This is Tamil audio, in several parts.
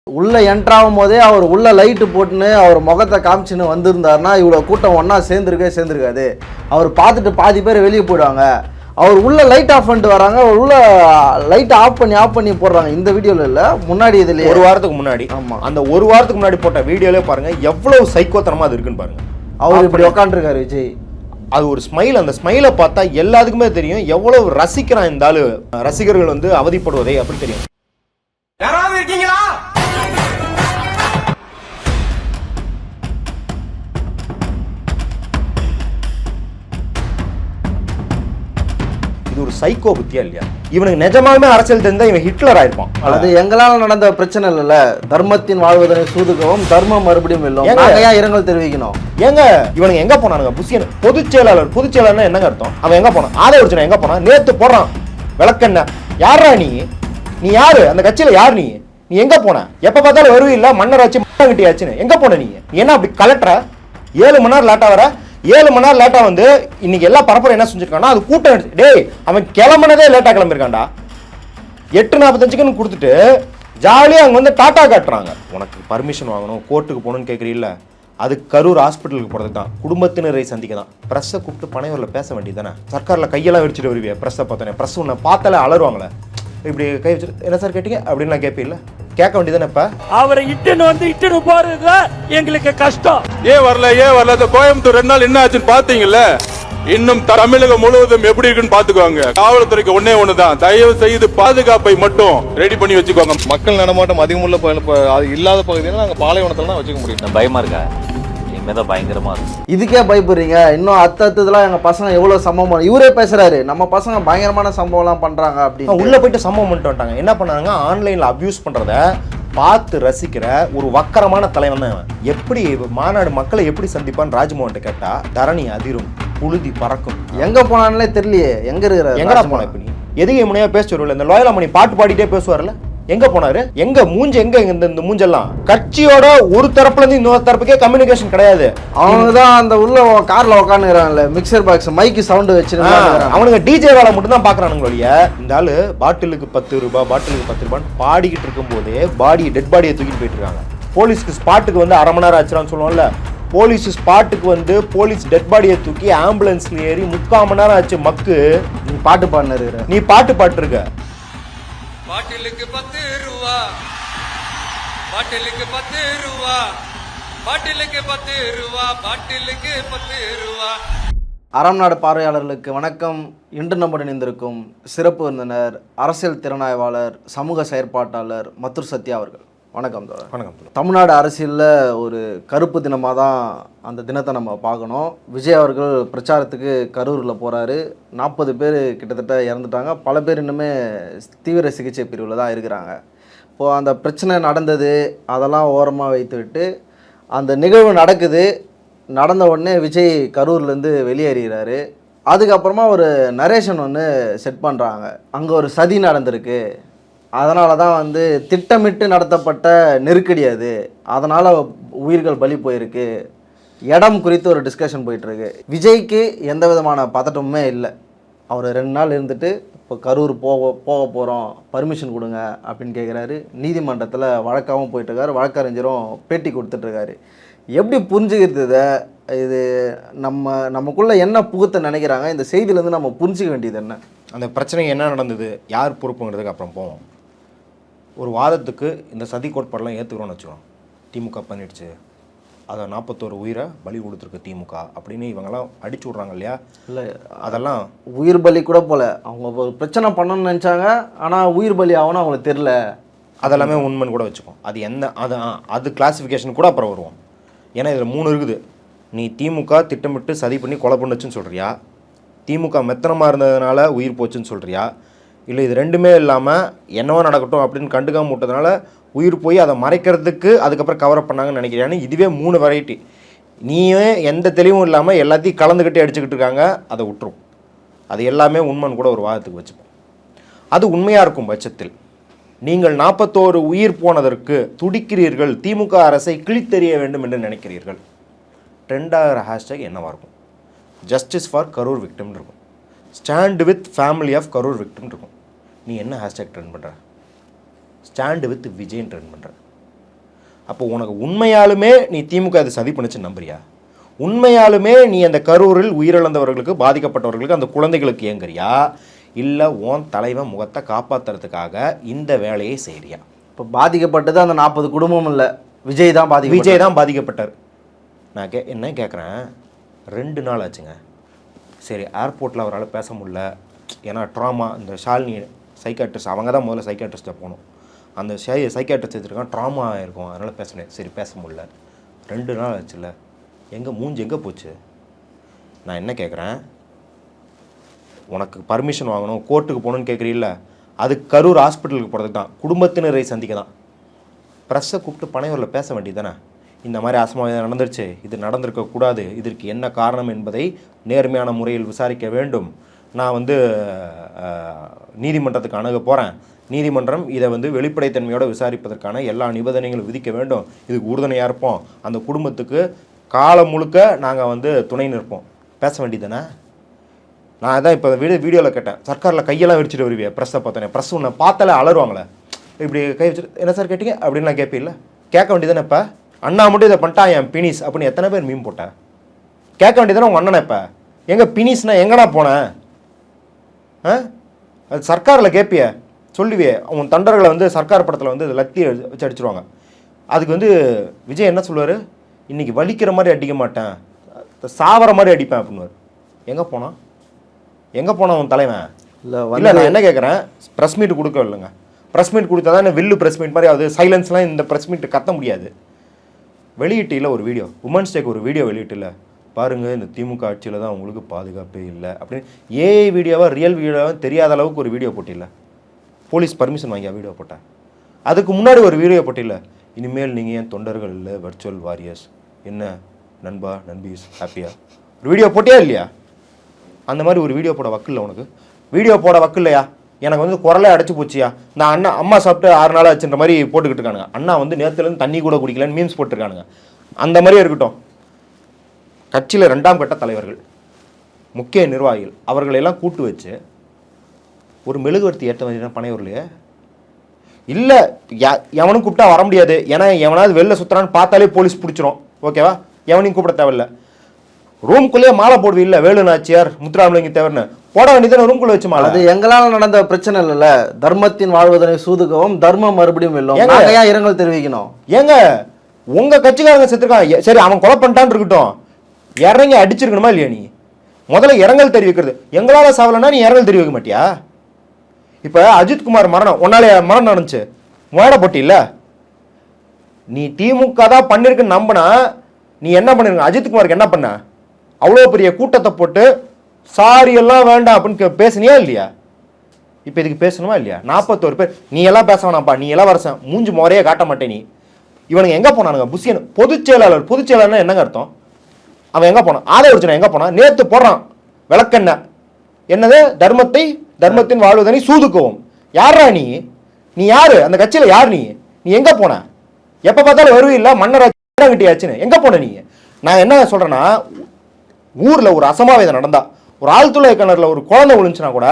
உள்ள என்ட்ராகும் போதே அவர் உள்ள லைட்டு போட்டுன்னு அவர் முகத்தை காமிச்சுன்னு வந்திருந்தாருன்னா இவ்வளோ கூட்டம் ஒன்றா சேர்ந்துருக்காது. அவர் பார்த்துட்டு பாதி பேர் வெளியே போயிடுவாங்க. அவர் உள்ள லைட் ஆஃப் பண்ணிட்டு வராங்க, அவர் உள்ள லைட் ஆஃப் பண்ணி போடுறாங்க. இந்த வீடியோவில் இல்லை, முன்னாடி இதில் ஒரு வாரத்துக்கு முன்னாடி. ஆமாம், அந்த ஒரு வாரத்துக்கு முன்னாடி போட்ட வீடியோலே பாருங்க எவ்வளவு சைக்கோத்தனமாக அது இருக்குன்னு பாருங்க. அவர் இப்படி உட்காந்துருக்காரு விஜய். அது ஒரு ஸ்மைல், அந்த ஸ்மைலை பார்த்தா எல்லாத்துக்குமே தெரியும் எவ்வளவு ரசிக்கிறான் இந்த ஆளு. ரசிகர்கள் வந்து அவதிப்படுவதே அப்படி தெரியும். யாராவது இருக்கீங்களா? இது ஒரு சைக்கோ புத்தியா இல்லையா? இவனுக்கு நிஜமாலுமே அரசியல் தெரிஞ்சா இவன் ஹிட்லர் ஆயிருப்பான். அது எங்களால நடந்த பிரச்சனை இல்லைல்ல. தர்மத்தின் வாழ்வதனை சூதுகவும் தர்மம் மறுபடியும் இல்லை. ஏன் இரங்கல் தெரிவிக்கணும்? ஏங்க இவனுக்கு எங்க போனானுங்க? புசியன் பொதுச் செயலாளர்னா என்னங்க அர்த்தம்? அவன் எங்க போனான்? ஆதவர்ஜன எங்க போனான்? நேத்து போடுறான் விளக்கென்ன. யாரா நீ யாரு? அந்த கட்சியில யார் நீ எங்க போன? எப்ப பார்த்தாலும் வருவில்ல, மன்னராச்சு மண்ணங்கிட்டியாச்சுன்னு எங்க போன? நீ என்ன அப்படி கலெக்டரா? 7 மணி நேரம் லேட்டா வர. 7 மணி நேரம் லேட்டா வந்து இன்னைக்கு எல்லா பரப்புரை என்ன செஞ்சிருக்கானா, அது கூட்டம். டேய், அவன் கிளம்புனதே லேட்டா கிளம்பிருக்கான்டா. 8:45 கொடுத்துட்டு ஜாலியா அங்க வந்து டாட்டா காட்டுறாங்க. உனக்கு பர்மிஷன் வாங்கணும், கோர்ட்டுக்கு போகணும்னு கேட்குறீல்ல, அது கரூர் ஹாஸ்பிட்டலுக்கு போகிறதுக்கு தான், குடும்பத்தினரை சந்திக்க தான். ப்ரெஸ்ஸை கூப்பிட்டு பனையூரில் பேச வேண்டியது தானே. சர்க்காரில் கையெல்லாம் விரிச்சிட்டு வருவியா? ப்ரெஸ்ஸை பார்த்தேன், ப்ரெஸ் உன்னை பார்த்தாலே அலருவாங்களே. இப்படி கை வச்சுட்டு என்ன சார் கேட்டீங்க அப்படின்னு நான் கேட்பீங்களா? கேட்க வேண்டியதானே. இப்ப அவரை இட்டுன்னு போறது எங்களுக்கு கஷ்டம். ஏன் வரல கோயம்புத்தூர் 2 நாள் என்ன ஆச்சுன்னு பாத்தீங்கல்ல. இன்னும் தமிழகம் முழுவதும் எப்படி இருக்குன்னு பாத்துக்கோங்க. காவல்துறைக்கு ஒண்ணுதான், தயவு செய்து பாதுகாப்பை மட்டும் ரெடி பண்ணி வச்சுக்கோங்க. மக்கள் நடமாட்டம் அதிகமுள்ள இல்லாத பகுதியில் நாங்கள் பாலைவனத்தில் தான் வச்சுக்க முடியும். பயமா இருக்கா? தான் பயங்கரமா இருக்கு. இதுக்கே பயப்படுறீங்க? இன்னும் அத்தலாம் எங்க பசங்க எவ்வளவு சம்பவம். இவரே பேசுறாரு, நம்ம பசங்க பயங்கரமான சம்பவம் எல்லாம் பண்றாங்க அப்படின்னு. உள்ள போயிட்டு சம்பவம் பண்ணிட்டு வந்துட்டாங்க. என்ன பண்ணாங்க? ஆன்லைன்ல அபியூஸ் பண்றத பார்த்து ரசிக்கிற ஒரு வக்கரமான தலைவன் தான். எப்படி மாநாடு மக்களை எப்படி சந்திப்பான்னு ராஜ்மோகன் கேட்டா தரணி அதிரும், புழுதி பறக்கும். எங்க போனான்லே தெரியலையே. எங்க இருக்கிற எங்கடா போன? இப்ப நீ எதுக்கு முனையா பேசுவார்ல, இந்த லோயலாமணி பாட்டு பாடிட்டே பேசுவார்ல, எங்க போனாரு? எங்க மூஞ்சி? எங்க இந்த மூஞ்செல்லாம் கட்சியோட ஒரு தரப்புல இருந்து இன்னொரு தரப்புக்கே கம்யூனிகேஷன் கிடையாது. அவனுதான் அந்த உள்ள கார்ல உட்காந்துக்கிறான்ல, மிக்சர் பாக்ஸ் மைக்கு சவுண்ட் வச்சிருக்காங்க. அவனுங்க டிஜே வேலை மட்டும் தான் பாக்குறானுங்க ஒழிய, இந்த ஆளு பாட்டிலுக்கு 10 ரூபாய், பாட்டிலுக்கு 10 ரூபான்னு பாடிக்கிட்டு இருக்கும் போதே டெட் பாடியை தூக்கிட்டு போயிட்டு இருக்காங்க. போலீஸ்க்கு ஸ்பாட்டுக்கு வந்து 1/2 மணி நேரம் ஆச்சுன்னு சொல்லுவோம்ல, போலீஸ் ஸ்பாட்டுக்கு வந்து போலீஸ் டெட் பாடியை தூக்கி ஆம்புலன்ஸ்ல ஏறி 3/4 மணி நேரம் ஆச்சு. மக்கு நீ பாட்டு பாடினு, நீ பாட்டு இருக்க. பாட்டிலுக்கு 10 ரூபா, பாட்டிலுக்கு 10 ரூபா, பாட்டிலுக்கு 10 ரூபா, பாட்டிலுக்கு 10 ரூபா. அறம் நாடு பார்வையாளர்களுக்கு வணக்கம். இன்று நம்முடன் இணைந்திருக்கும் சிறப்பு விருந்தினர், அரசியல் திறனாய்வாளர், சமூக செயற்பாட்டாளர் மத்துர் சத்யா அவர்கள். வணக்கம். வணக்கம். தமிழ்நாடு அரசியலில் ஒரு கருப்பு தினமாக தான் அந்த தினத்தை நம்ம பார்க்கணும். விஜய் அவர்கள் பிரச்சாரத்துக்கு கரூரில் போகிறாரு. 40 பேர் கிட்டத்தட்ட இறந்துட்டாங்க. பல பேர் இன்னுமே தீவிர சிகிச்சை பிரிவில் தான் இருக்கிறாங்க. இப்போது அந்த பிரச்சனை நடந்தது, அதெல்லாம் ஓரமாக வைத்துவிட்டு அந்த நிகழ்வு நடந்த உடனே விஜய் கரூர்லேருந்து வெளியேறுகிறாரு. அதுக்கப்புறமா ஒரு நரேஷன் ஒன்று செட் பண்ணுறாங்க. அங்கே ஒரு சதி நடந்திருக்கு, அதனால தான் வந்து திட்டமிட்டு நடத்தப்பட்ட நெருக்கடி அது, அதனால் உயிர்கள் பலி போயிருக்கு. இடம் குறித்து ஒரு டிஸ்கஷன் போயிட்டுருக்கு. விஜய்க்கு எந்த விதமான பதட்டமுமே இல்லை. அவர் 2 நாள் இருந்துட்டு இப்போ கரூர் போக போகிறோம், பர்மிஷன் கொடுங்க அப்படின்னு கேட்குறாரு. நீதிமன்றத்தில் வழக்காகவும் போயிட்டுருக்காரு, வழக்கறிஞரும் பேட்டி கொடுத்துட்ருக்காரு. எப்படி புரிஞ்சுக்கிறது இது? நமக்குள்ளே என்ன புகுத்த நினைக்கிறாங்க? இந்த செய்தியிலேருந்து நம்ம புரிஞ்சிக்க வேண்டியது என்ன? அந்த பிரச்சனை என்ன நடந்தது, யார் பொறுப்புங்கிறதுக்கு அப்புறம் போவோம். ஒரு வாதத்துக்கு இந்த சதி கோட்பாடெல்லாம் ஏற்றுக்கிறோன்னு வச்சுக்கோம். திமுக பண்ணிடுச்சு, அதை 41 உயிரை பலி கொடுத்துருக்கு திமுக அப்படின்னு இவங்கெல்லாம் அடிச்சு விட்றாங்க இல்லையா? இல்லை, அதெல்லாம் உயிர் பலி கூட போல. அவங்க ஒரு பிரச்சனை பண்ணணும்னு நினச்சாங்க, ஆனால் உயிர் பலி ஆகணும் அவங்களுக்கு தெரில. அதெல்லாமே உண்மைன்னு கூட வச்சுக்கோம். அது அது கிளாஸிஃபிகேஷன் கூட அப்புறம் வருவோம். ஏன்னா இதில் 3 இருக்குது. நீ திமுக திட்டமிட்டு சதி பண்ணி கொலை பண்ணுச்சுன்னு சொல்கிறியா, திமுக மெத்தனமாக இருந்ததுனால உயிர் போச்சுன்னு சொல்கிறியா, இல்லை இது ரெண்டுமே இல்லாமல் என்னவோ நடக்கட்டும் அப்படின்னு கண்டுக்காம விட்டதுனால உயிர் போய் அதை மறைக்கிறதுக்கு அதுக்கப்புறம் கவரப் பண்ணாங்கன்னு நினைக்கிறேன். இதுவே 3 வெரைட்டி. நீயே எந்த தெளிவும் இல்லாமல் எல்லாத்தையும் கலந்துக்கிட்டே அடிச்சுக்கிட்டு இருக்காங்க, அதை விட்டுரும். அது எல்லாமே உண்மைன்னு கூட ஒரு வாதத்துக்கு வச்சுப்போம். அது உண்மையாக இருக்கும் பட்சத்தில் நீங்கள் 41 உயிர் போனதற்கு துடிக்கிறீர்கள், திமுக அரசை கிழித்தெறிய வேண்டும் என்று நினைக்கிறீர்கள். ட்ரெண்டாகிற ஹேஷ்டேக் என்னவாக இருக்கும்? ஜஸ்டிஸ் ஃபார் கரூர் விக்டிம் இருக்கும், stand with family of Karur victim இருக்கும். நீ என்ன ஹேஷ்டேக் ட்ரெண்ட் பண்ணுற? ஸ்டாண்டு வித் விஜய்ன்னு ட்ரெண்ட் பண்ணுற. அப்போ உனக்கு உண்மையாலுமே நீ திமுக அதை சதி பண்ணுச்சு நம்புறியா? உண்மையாலுமே நீ அந்த கரூரில் உயிரிழந்தவர்களுக்கு, பாதிக்கப்பட்டவர்களுக்கு, அந்த குழந்தைகளுக்கு ஏங்குறியா? இல்லை உன் தலைவன் முகத்தை காப்பாற்றுறதுக்காக இந்த வேலையை செய்கிறியா? இப்போ பாதிக்கப்பட்டது அந்த 40 குடும்பம் இல்லை, விஜய் தான் விஜய் தான் பாதிக்கப்பட்டார். நான் என்ன கேட்குறேன், 2 நாள் ஆச்சுங்க. சரி, ஏர்போர்ட்டில் அவரால் பேச முடியல, ஏன்னா ட்ராமா. இந்த ஷாலினி சைக்காட்ரிஸ்ட், அவங்க தான் முதல்ல சைக்காட்ரிஸ்ட்டை போகணும். அந்த சைக்காட்ரிஸ்ட் எடுத்துருக்கான், ட்ராமா இருக்கும், அதனால் பேசினேன். சரி, பேச முடியல, 2 நாள் ஆச்சுல்ல, மூஞ்சி எங்கே போச்சு? நான் என்ன கேட்குறேன், உனக்கு பர்மிஷன் வாங்கணும், கோர்ட்டுக்கு போகணுன்னு கேட்குறீல்ல, அது கரூர் ஹாஸ்பிட்டலுக்கு போகிறதுக்கு தான், குடும்பத்தினரை சந்திக்க தான். ப்ரெஸ்ஸை கூப்பிட்டு பனையூரில் பேச வேண்டியது தானே? இந்த மாதிரி அசம்பாவிதம் நடந்துருச்சு, இது நடந்திருக்கக்கூடாது, இதற்கு என்ன காரணம் என்பதை நேர்மையான முறையில் விசாரிக்க வேண்டும். நான் நீதிமன்றத்துக்கு அணுக போகிறேன், நீதிமன்றம் இதை வெளிப்படைத்தன்மையோடு விசாரிப்பதற்கான எல்லா நிபந்தனைகளும் விதிக்க வேண்டும், இதுக்கு உறுதுணையாக இருப்போம், அந்த குடும்பத்துக்கு காலம் முழுக்க நாங்கள் துணை நிற்போம். பேச வேண்டியதானே? நான் தான் இப்போ வீடியோவில் கேட்டேன், சர்க்காரில் கையெல்லாம் விரிச்சிட்டு வருவியா ப்ரெஸ்ஸை பார்த்தேனே, ப்ரெஸ் உன்னை பார்த்தாலே அலருவாங்களே, இப்படி கை வச்சுட்டு என்ன சார் கேட்டீங்க அப்படின்னு நான் கேட்பேன். இல்லை கேட்க வேண்டியதானே? இப்போ அண்ணா மட்டும் இதை பண்ணிட்டா என் பினிஸ் அப்படின்னு எத்தனை பேர் மீன் போட்டேன்? கேட்க வேண்டியதானே உங்கள் அண்ணனை? இப்போ எங்கள் பினிஸ்னா எங்கடா போனேன்? அது சர்க்காரில் கேட்பிய சொல்லுவியே, அவன் தொண்டர்களை சர்க்கார் படத்தில் லத்தி வச்சு அடிச்சிருவாங்க. அதுக்கு விஜய் என்ன சொல்லுவார், இன்றைக்கி வலிக்கிற மாதிரி அடிக்க மாட்டேன், சாவர மாதிரி அடிப்பேன் அப்படின்னுவார். எங்கே போனான் உன் தலைவன்? இல்லை நான் என்ன கேட்குறேன், ப்ரெஸ் மீட் கொடுக்க இல்லைங்க, ப்ரெஸ் மீட் கொடுத்தா தான் வில்லு ப்ரெஸ் மீட் மாதிரி அது சைலன்ஸ்லாம் இந்த ப்ரெஸ் மீட் கத்த முடியாது. வெளியிட்டில்ல ஒரு வீடியோ, உமன்ஸ் டேக்கு ஒரு வீடியோ வெளியிட்டில்ல, பாருங்கள் இந்த திமுக ஆட்சியில் தான் உங்களுக்கு பாதுகாப்பே இல்லை அப்படின்னு ஏஐ வீடியோவாக ரியல் வீடியோவாக தெரியாத அளவுக்கு ஒரு வீடியோ போட்டில்ல, போலீஸ் பர்மிஷன் வாங்கியா வீடியோ போட்டேன். அதுக்கு முன்னாடி ஒரு வீடியோ போட்டில்ல, இனிமேல் நீங்கள் ஏன் தொண்டர்கள் இல்லை வர்ச்சுவல் வாரியர்ஸ், என்ன நண்பா நண்பீஸ் ஹாப்பியா, ஒரு வீடியோ போட்டியா இல்லையா? அந்த மாதிரி ஒரு வீடியோ போட வக்கில்ல உனக்கு? வீடியோ போட வக்கில்லையா? எனக்கு குரலே அடைச்சி போச்சியா, நான் அம்மா சாப்பிட்டு 6 நாள் ஆச்சுன்ற மாதிரி போட்டுக்கிட்டு இருக்கானுங்க. அண்ணா நேரத்துலேருந்து தண்ணி கூட குடிக்கலன்னு மீம்ஸ் போட்டுருக்கானுங்க. அந்த மாதிரியே இருக்கட்டும். கட்சியில் 2ஆம் கட்ட தலைவர்கள், முக்கிய நிர்வாகிகள், அவர்களெல்லாம் கூட்டு வச்சு ஒரு மெழுகுவர்த்தி ஏற்ற மாதிரி பனையூர்லையே இல்லை, எவனும் கூப்பிட்டா வர முடியாது, ஏன்னா எவனாவது வெளில சுற்றுறான்னு பார்த்தாலே போலீஸ் பிடிச்சிரும், ஓகேவா? எவனையும் கூப்பிட தேவையில்லை. ரூம்குள்ளேயே மாலை போடுவி இல்லை, வேலு நாச்சியார் முத்துராமலிங்க தேவர்னு போட வேண்டியதான ரூம்குள்ளே வச்சு மாலை. அது எங்களால் நடந்த பிரச்சனை இல்லைல்ல, தர்மத்தின் வாழ்வதனை சூதுகவும் தர்மம் மறுபடியும் வெல்லும். ஏன் இரங்கல் தெரிவிக்கணும்? ஏங்க உங்கள் கட்சிக்காரங்க செத்துருக்காங்க, சரி அவன் கொலை பண்ணிட்டான்னு இருக்கட்டும், இறங்கி அடிச்சிருக்கணுமா இல்லையா? நீ முதல்ல இரங்கல் தெரிவிக்கிறது. எங்களால் சாவலைன்னா நீ இரங்கல் தெரிவிக்க மாட்டியா? இப்போ அஜித்குமார் மரணம், உன்னாலே மரணம் நடந்துச்சு, முயட போட்டி இல்லை, நீ திமுக தான் பண்ணிருக்குன்னு நம்பினா நீ என்ன பண்ணிருக்க? அஜித்குமாருக்கு என்ன பண்ண? அவ்வளோ பெரிய கூட்டத்தை போட்டு சாரி எல்லாம் வேண்டாம் அப்படின்னு பேசுனியா இல்லையா? இப்போ இதுக்கு பேசணுமா இல்லையா? 41 பேர், நீ எல்லாம் பேச வேணாம்ப்பா, நீ எல்லாம் வருஷம் மூஞ்சி முறையே காட்ட மாட்டேன். நீ இவனுங்க எங்கே போனானுங்க? புஷியன் பொதுச் செயலாளர்னா என்னங்க அர்த்தம்? அவன் எங்கே போனான்? ஆதரவு எங்கே போனான்? நேற்று போடுறான் விளக்கெண்ண, என்னது தர்மத்தின் வாழ்வதனை சூதுக்கவும். யாரா நீ? நீ யாரு? அந்த கட்சியில் யார் நீ? நீ எங்கே போன? எப்போ பார்த்தாலும் வருவில்லை, மன்னர் கிட்டியாச்சுன்னு எங்கே போன நீ? நான் என்ன சொல்கிறேன்னா, ஊரில் ஒரு அசம்பாவிதம் நடந்தா, ஒரு ஆழ்துளை கிணறுல ஒரு குழந்தை விழுந்துச்சுன்னா கூட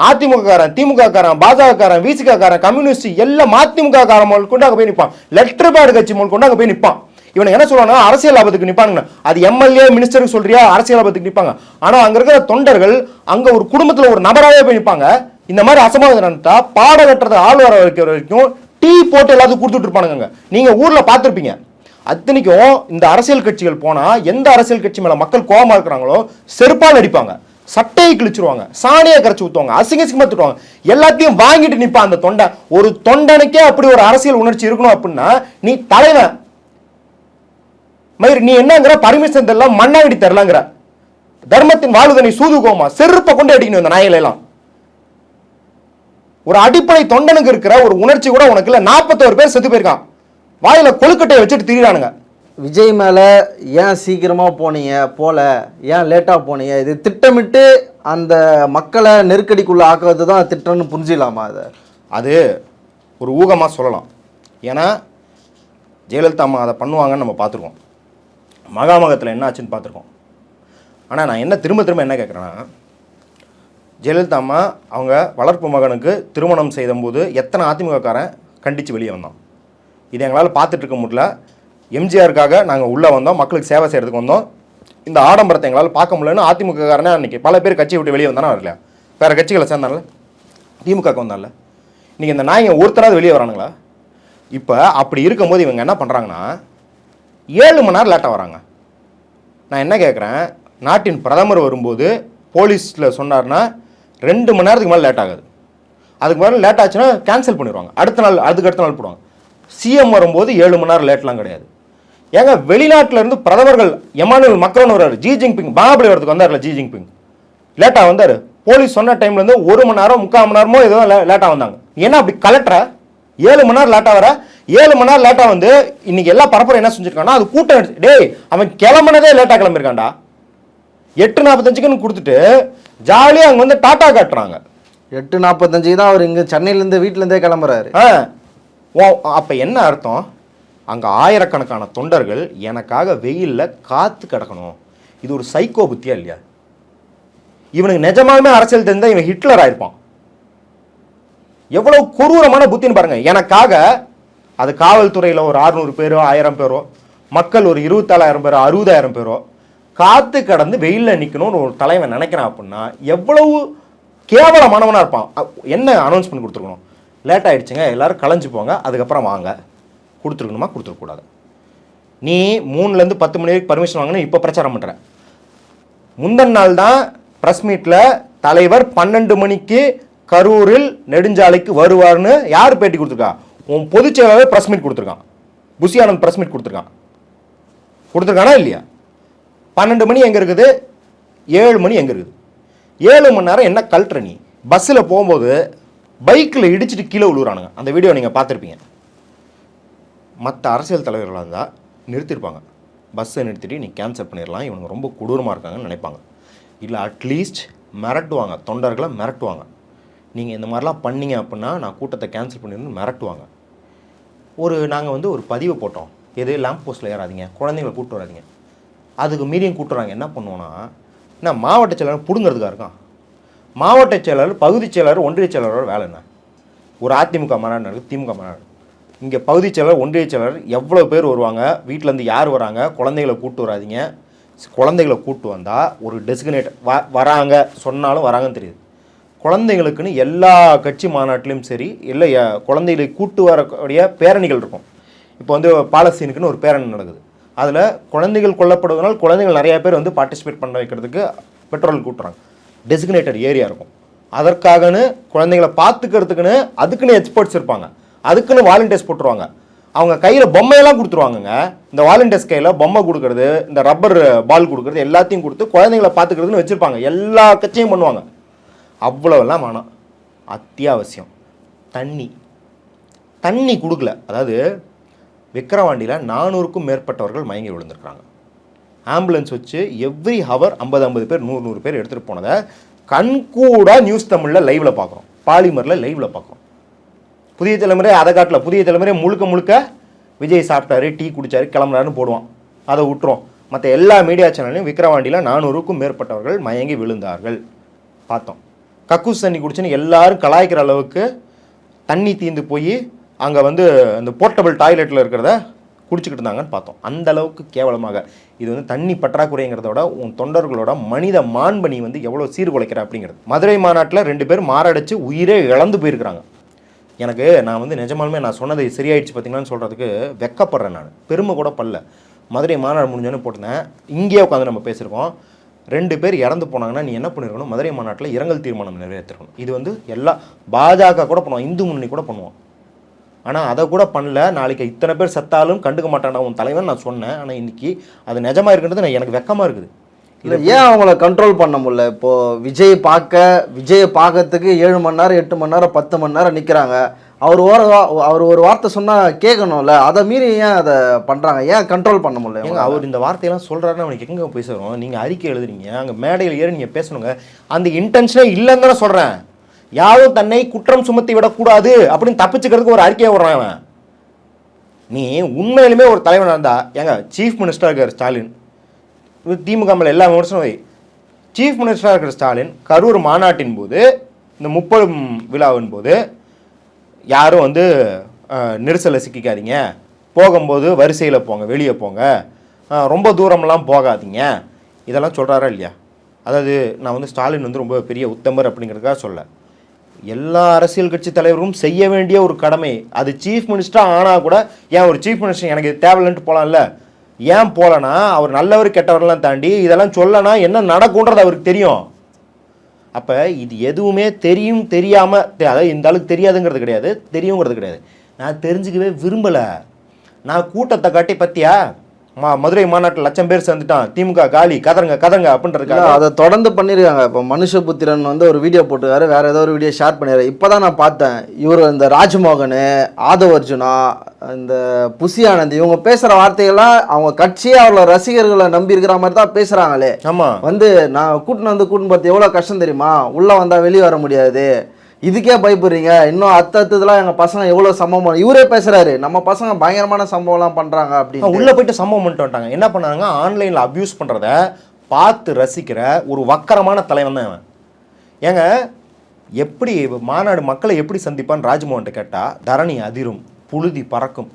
அதிமுககாரன், திமுககாரன், பாஜகக்காரன், விசிகாரன், கம்யூனிஸ்ட் எல்லாம் அதிமுககாரன் முதல் கொண்டு அங்கே போய் நிற்பான், லெட்டர் பேட் கட்சி முதல் கொண்டு அங்கே போய் நிற்பான். இவனுக்கு என்ன சொல்லுவாங்க, அரசியல் லாபத்துக்கு நிற்பானுங்க. அது எம்எல்ஏ மினிஸ்டருக்கு சொல்றியா, அரசியல் லாபத்துக்கு நிற்பாங்க. ஆனால் அங்கே இருக்கிற தொண்டர்கள் அங்கே ஒரு குடும்பத்தில் ஒரு நபராகவே போய் நிற்பாங்க. இந்த மாதிரி அசம்பாவிதம் நடந்தா பாடம் கட்டுறது ஆள் வர வரைக்கும் டீ போட்டு எல்லாத்துக்கும் கொடுத்துட்டு இருப்பானுங்க. நீங்கள் ஊரில் பார்த்துருப்பீங்க. அத்தனைக்கும் இந்த அரசியல் கட்சிகள் போனால் எந்த அரசியல் கட்சி மேலே மக்கள் கோபமாக இருக்கிறாங்களோ செருப்பால் அடிப்பாங்க, சட்டையை கிழிச்சிருவாங்க, சாணியை கரைச்சி ஊற்றுவாங்க, அசிங்கமாக திட்டுவாங்க, எல்லாத்தையும் வாங்கிட்டு நிற்பான் அந்த தொண்டை. ஒரு தொண்டனுக்கே அப்படி ஒரு அரசியல் உணர்ச்சி இருக்கணும் அப்படின்னா நீ தலைவன் மயிர், நீ என்னங்கிற பர்மிஷன் தெரியல, மண்ணாங்கடி தரலாங்கிற, தர்மத்தின் வாழ்வதனை சூதுகோமா செருப்பை கொண்டு அடிக்கணும் இந்த நாயிலெல்லாம். ஒரு அடிப்படை தொண்டனுக்கு இருக்கிற ஒரு உணர்ச்சி கூட உனக்கு இல்லை. 41 பேர் செத்து போயிருக்கான், வாயில கொழுக்கட்டையை வச்சுட்டு திரியிறானுங்க. விஜய் மேலே ஏன் சீக்கிரமாக போனீங்க, ஏன் லேட்டாக போனீங்க? இது திட்டமிட்டு அந்த மக்களை நெருக்கடிக்குள்ளே ஆக்குறது தான் திட்டம்னு புரிஞ்சிடலாமா? அது ஒரு ஊகமாக சொல்லலாம். ஏன்னா ஜெயலலிதா அம்மா அதை பண்ணுவாங்கன்னு நம்ம பார்த்துருக்கோம், மகாமகத்தில் என்ன ஆச்சுன்னு பார்த்துருக்கோம். ஆனால் நான் என்ன திரும்ப என்ன கேட்குறேன்னா, ஜெயலலிதா அம்மா அவங்க வளர்ப்பு மகனுக்கு திருமணம் செய்தபோது எத்தனை அதிமுககாரன் கண்டித்து வெளியே வந்தான்? இதை எங்களால் பார்த்துட்டு இருக்க முடியல. எம்ஜிஆருக்காக நாங்கள் உள்ளே வந்தோம், மக்களுக்கு சேவை செய்கிறதுக்கு வந்தோம். இந்த ஆடம்பரத்தை எங்களால் பார்க்க முடியலன்னு அதிமுக காரனே அன்றைக்கி பல பேர் கட்சியை விட்டு வெளியே வந்தானே வரல, வேறு கட்சிகளை சேர்ந்தானல, திமுகவுக்கு வந்தால. இன்றைக்கி இந்த நாய்ங்க ஒருத்தராவது வெளியே வரானுங்களா? இப்போ அப்படி இருக்கும்போது இவங்க என்ன பண்ணுறாங்கன்னா 7 மணி நேரம் லேட்டாக வராங்க. நான் என்ன கேட்குறேன், நாட்டின் பிரதமர் வரும்போது போலீஸில் சொன்னார்னா 2 மணி நேரத்துக்கு மேலே லேட் ஆகாது. அதுக்கு மேலே லேட் ஆச்சுன்னா கேன்சல் பண்ணிடுவாங்க, அதுக்கு அடுத்த நாள் போடுவாங்க. சிஎம் வரும்போது 7 மணி நேரம் லேட்லாம் கிடையாது. ஏங்க வெளிநாட்டில் இருந்து பிரதமர்கள் எமானுவல் மக்ரோன் வர்றாரு, ஜி ஜின்பிங் மகாபலி வரதுக்கு வந்தார்ல, ஜி ஜின்பிங் லேட்டாக வந்தார். போலீஸ் சொன்ன டைம்லேருந்து 1 மணி நேரம் 3/4 மணி நேரமோ ஏதோ லேட்டாக வந்தாங்க. ஏன்னா அப்படி கலெக்டரை 7 மணி நேரம் லேட்டாக வர, 7 மணி நேரம் லேட்டாக வந்து இன்னைக்கு எல்லா பரப்புரை என்ன செஞ்சுருக்காங்கன்னா, அது கூட்டம் டேய் அவன் கிளம்புனதே லேட்டாக கிளம்பியிருக்காண்டா. 8:45க்குன்னு கொடுத்துட்டு ஜாலியாக அங்கே வந்து டாட்டா காட்டுறாங்க. 8:45 தான் அவர் இங்கே சென்னையிலேருந்து வீட்டிலேருந்தே கிளம்புறாரு. அப்போ என்ன அர்த்தம், அங்கே ஆயிரக்கணக்கான தொண்டர்கள் எனக்காக வெயிலில் காத்து கிடக்கணும். இது ஒரு சைக்கோ புத்தியா இல்லையா? இவனுக்கு நிஜமாலுமே அரசியல் தெரிந்தால் இவன் ஹிட்லர் ஆயிருப்பான். எவ்வளவு கொடூரமான புத்தின்னு பாருங்க. எனக்காக அது காவல்துறையில் ஒரு 600 பேரோ 1000 பேரோ, மக்கள் ஒரு 24,000 பேரோ 60,000 பேரோ காத்து கடந்து வெயிலில் நிற்கணும்னு ஒரு தலைவன் நினைக்கிறான் அப்படின்னா எவ்வளவு கேவலமானவனாக இருப்பான். என்ன அனௌன்ஸ் பண்ணி கொடுத்துருக்கணும், லேட் ஆகிடுச்சுங்க எல்லோரும் கலைஞ்சு போங்க, அதுக்கப்புறம் வாங்க, கொடுத்துருக்கணுமா கொடுத்துருக்கூடாது. நீ 3லேருந்து 10 மணி வரைக்கும் பர்மிஷன் வாங்கினா இப்போ பிரச்சாரம் பண்ணுற. முந்தின நாள் தான் ப்ரெஸ் மீட்டில் தலைவர் 12 மணிக்கு கரூரில் நெடுஞ்சாலைக்கு வருவார்னு யார் பேட்டி கொடுத்துருக்கா? உன் பொதுச் செயலாளர் ப்ரெஸ் மீட் கொடுத்துருக்கான், புஷி ஆனந்த் ப்ரெஸ் மீட் கொடுத்துருக்கானா இல்லையா? 12 மணி எங்கே இருக்குது, 7 மணி எங்கே இருக்குது? 7 மணி நேரம் என்ன கல்ட்ற நீ? பஸ்ஸில் போகும்போது பைக்கில் இடிச்சிட்டு கீழே விழுவுறானுங்க, அந்த வீடியோ நீங்கள் பார்த்துருப்பீங்க. மற்ற அரசியல் தலைவர்களாக இருந்தால் நிறுத்திருப்பாங்க, பஸ்ஸை நிறுத்திட்டு நீ கேன்சல் பண்ணிடலாம், இவனுங்க ரொம்ப கொடூரமாக இருக்காங்கன்னு நினைப்பாங்க. இல்லை அட்லீஸ்ட் மிரட்டுவாங்க, தொண்டர்களை மிரட்டுவாங்க. நீங்கள் இந்த மாதிரிலாம் பண்ணீங்க அப்படின்னா நான் கூட்டத்தை கேன்சல் பண்ணிடணும்னு மிரட்டுவாங்க. நாங்கள் வந்து ஒரு பதிவை போட்டோம், எது லேம்ப் போஸ்ட்டில் ஏறாதீங்க, குழந்தைங்களை கூப்பிட்டு வராதிங்க. அதுக்கு மீறியும் கூப்பிட்றாங்க. என்ன பண்ணுவோன்னா, நான் மாவட்ட செயலாளர் பிடுங்கிறதுக்காக இருக்கான். மாவட்ட செயலாளர், பகுதி செயலாளர், ஒன்றிய செயலாளரோட வேலை என்ன? ஒரு அதிமுக மாநாடு நடக்குது, திமுக மாநாடு, இங்கே பகுதி செயலாளர் ஒன்றிய செயலாளர் எவ்வளோ பேர் வருவாங்க, வீட்டிலேருந்து யார் வராங்க, குழந்தைகளை கூப்பிட்டு வராதிங்க. குழந்தைகளை கூப்பிட்டு வந்தால் ஒரு டெசிக்னேட்டர் வராங்க சொன்னாலும் வராங்கன்னு தெரியுது. குழந்தைங்களுக்குன்னு எல்லா கட்சி மாநாட்டிலையும் சரி, இல்லை குழந்தைகளை கூட்டு வரக்கூடிய பேரணிகள் இருக்கும். இப்போ வந்து பாலஸ்தீனுக்குன்னு ஒரு பேரணி நடக்குது, அதில் குழந்தைகள் கொல்லப்படுவதனால் குழந்தைகள் நிறையா பேர் வந்து பார்ட்டிசிபேட் பண்ண வைக்கிறதுக்கு பெட்ரோல் கூட்டுறாங்க. டெசிக்னேட்டட் ஏரியா இருக்கும், அதற்காகன்னு குழந்தைங்களை பார்த்துக்கிறதுக்குன்னு அதுக்குன்னு எக்ஸ்பர்ட்ஸ் இருப்பாங்க, அதுக்குன்னு வாலண்டியர்ஸ் போட்டுருவாங்க. அவங்க கையில் பொம்மையெல்லாம் கொடுத்துருவாங்கங்க. இந்த வாலண்டியர்ஸ் கையில் பொம்மை கொடுக்குறது, இந்த ரப்பர் பால் கொடுக்குறது எல்லாத்தையும் கொடுத்து குழந்தைங்களை பார்த்துக்கிறதுன்னு வச்சுருப்பாங்க. எல்லா கட்சியும் பண்ணுவாங்க. அவ்வளோவெல்லாம் வேணாம். அத்தியாவசியம் தண்ணி கொடுக்கல. அதாவது விக்கிரவாண்டியில் 400க்கும் மேற்பட்டவர்கள் மயங்கி விழுந்திருக்கிறாங்க. ஆம்புலன்ஸ் வச்சு எவ்ரி ஹவர் 50 பேர் 100 பேர் எடுத்துகிட்டு போனதை கண்கூட நியூஸ் தமிழில் லைவில் பார்க்குறோம், பாலிமரில் லைவில் பார்க்குறோம். புதிய தலைமுறை அதை காட்டல, புதிய தலைமுறை முழுக்க விஜய் சாப்பிட்டாரு, டீ குடித்தாரு, கிளம்புறாருன்னு போடுவான், அதை விட்டுரும். மற்ற எல்லா மீடியா சேனல்லையும் விக்கிரவாண்டியில் 400க்கும் மேற்பட்டவர்கள் மயங்கி விழுந்தார்கள் பார்த்தோம். கக்கூஸ் தண்ணி குடிச்சுன்னு எல்லாரும் கலாய்க்கிற அளவுக்கு தண்ணி தீர்ந்து போய் அங்கே வந்து அந்த போர்ட்டபிள் டாய்லெட்டில் இருக்கிறத குடிச்சிக்கிட்டு இருந்தாங்கன்னு பார்த்தோம். அந்த அளவுக்கு கேவலமாக இது வந்து தண்ணி பற்றாக்குறைங்கிறத விட உன் தொண்டர்களோட மனித மாண்பணி வந்து எவ்வளோ சீர்குலைக்கிற அப்படிங்கிறது. மதுரை மாநாட்டில் 2 பேர் மாரடைச்சு உயிரே இழந்து போயிருக்கிறாங்க. நான் வந்து நிஜமாலுமே நான் சொன்னது சரியாயிடுச்சு பார்த்தீங்களான்னு சொல்கிறதுக்கு வெக்கப்படுறேன். நான் பெருமை கூட பல்ல. மதுரை மாநாடு முடிஞ்சோன்னு போட்டுனேன், இங்கேயே உட்காந்து நம்ம பேசியிருக்கோம். 2 பேர் இறந்து போனாங்கன்னா நீ என்ன பண்ணிருக்கணும், மதுரை மாநாட்டில் இரங்கல் தீர்மானம் நிறைவேற்றிருக்கணும். இது வந்து எல்லா பாஜக கூட பண்ணுவோம், இந்து முன்னணி கூட பண்ணுவோம். ஆனால் அதை கூட பண்ணல. நாளைக்கு இத்தனை பேர் செத்தாலும் கண்டுக்க மாட்டானா உன் தலைவன் நான் சொன்னேன். ஆனால் இன்னைக்கு அது நிஜமாக இருக்குன்றது எனக்கு வெக்கமாக இருக்குது. இல்லை ஏன் அவங்கள கண்ட்ரோல் பண்ண முடியல? இப்போது விஜயை பார்க்கறதுக்கு 7 மணி நேரம் 8 மணி நேரம் 10 மணி நேரம் நிற்கிறாங்க. அவர் ஒரு வார்த்தை சொன்னால் கேட்கணும்ல, அதை மீறி ஏன் அதை பண்ணுறாங்க? ஏன் கண்ட்ரோல் பண்ண முடியல? ஏங்க அவர் இந்த வார்த்தையெல்லாம் சொல்கிறாருன்னு அவனுக்கு எங்கே பேசுகிறோம்? நீங்கள் அறிக்கை எழுதுறீங்க, அங்கே மேடையில் ஏறி நீங்கள் பேசணுங்க, அந்த இன்டென்ஷனே இல்லைன்னு தானே சொல்கிறேன். யாரும் தன்னை குற்றம் சுமத்தி விடக்கூடாது அப்படின்னு தப்பிச்சுக்கிறதுக்கு ஒரு அறிக்கையை விடுறான் அவன். நீ உண்மையிலுமே ஒரு தலைவனாக இருந்தா, ஏங்க சீஃப் மினிஸ்டராக இருக்கிற ஸ்டாலின், திமுக மேலே எல்லா விமர்சனம் வை, சீஃப் மினிஸ்டராக இருக்கிற ஸ்டாலின் கரூர் மாநாட்டின் போது, இந்த 30 விழாவின் போது யாரும் வந்து நெரிசலில் சிக்கிக்காதீங்க, போகும்போது வரிசையில் போங்க, வெளியே போங்க, ரொம்ப தூரம்லாம் போகாதீங்க, இதெல்லாம் சொல்கிறாரா இல்லையா? அதாவது நான் வந்து ஸ்டாலின் வந்து ரொம்ப பெரிய உத்தமர் அப்படிங்கிறதுக்காக சொல்ல, எல்லா அரசியல் கட்சி தலைவரும் செய்ய வேண்டிய ஒரு கடமை. அது சீஃப் மினிஸ்டராக ஆனால் கூட, ஏன் ஒரு சீஃப் மினிஸ்டர் எனக்கு தேவையில்லைன்ட்டு போகலாம்ல, ஏன் போகலன்னா அவர் நல்லவர் கெட்டவரெல்லாம் தாண்டி இதெல்லாம் சொல்லனா என்ன நடக்கும்ன்றது அவருக்கு தெரியும். அப்போ இது எதுவுமே தெரியும் தெரியாமல், அதாவது இந்த அளவுக்கு தெரியாதுங்கிறது கிடையாது, தெரியுங்கிறது கிடையாது, நான் தெரிஞ்சுக்கவே விரும்பலை. நான் கூட்டத்தை காட்டி பற்றியா மதுரை மாநாட்டில் 1,00,000 பேர் சேர்ந்துட்டான், திமுக காலி, கதறங்க அப்படின்றதுக்காக அதை தொடர்ந்து பண்ணியிருக்காங்க. இப்போ மனுஷபுத்திரன் வந்து ஒரு வீடியோ போட்டுக்காரு, வேற ஏதோ ஒரு வீடியோ ஷேர் பண்ணிடுறாரு. இப்போ தான் நான் பார்த்தேன், இவர் இந்த ராஜ்மோகன், ஆதவ் அர்ஜுனா, இந்த புசி ஆனந்த், இவங்க பேசுகிற வார்த்தைகள்லாம் அவங்க கட்சியே அவளை ரசிகர்களை நம்பி இருக்கிற மாதிரி தான் பேசுகிறாங்களே. ஆமாம், வந்து நான் கூட்டின்னு பார்த்து எவ்வளோ கஷ்டம் தெரியுமா, உள்ளே வந்தால் வெளியே வர முடியாது, இதுக்கே பயப்படுறீங்க, இன்னும் அத்தலாம் எங்கள் பசங்க எவ்வளோ சம்பவம், இவரே பேசுகிறாரு, நம்ம பசங்க பயங்கரமான சம்பவம்லாம் பண்ணுறாங்க அப்படின்னு. உள்ளே போயிட்டு சம்பவம் பண்ணிட்டு வந்துட்டாங்க. என்ன பண்ணாங்க, ஆன்லைனில் அப்யூஸ் பண்ணுறத பார்த்து ரசிக்கிற ஒரு வக்கரமான தலைவன் தான் அவன். ஏங்க எப்படி மாநாடு மக்களை எப்படி சந்திப்பான்னு ராஜ்மோகன்ட்ட கேட்டால் தரணி அதிரும், புழுதி பறக்கும்.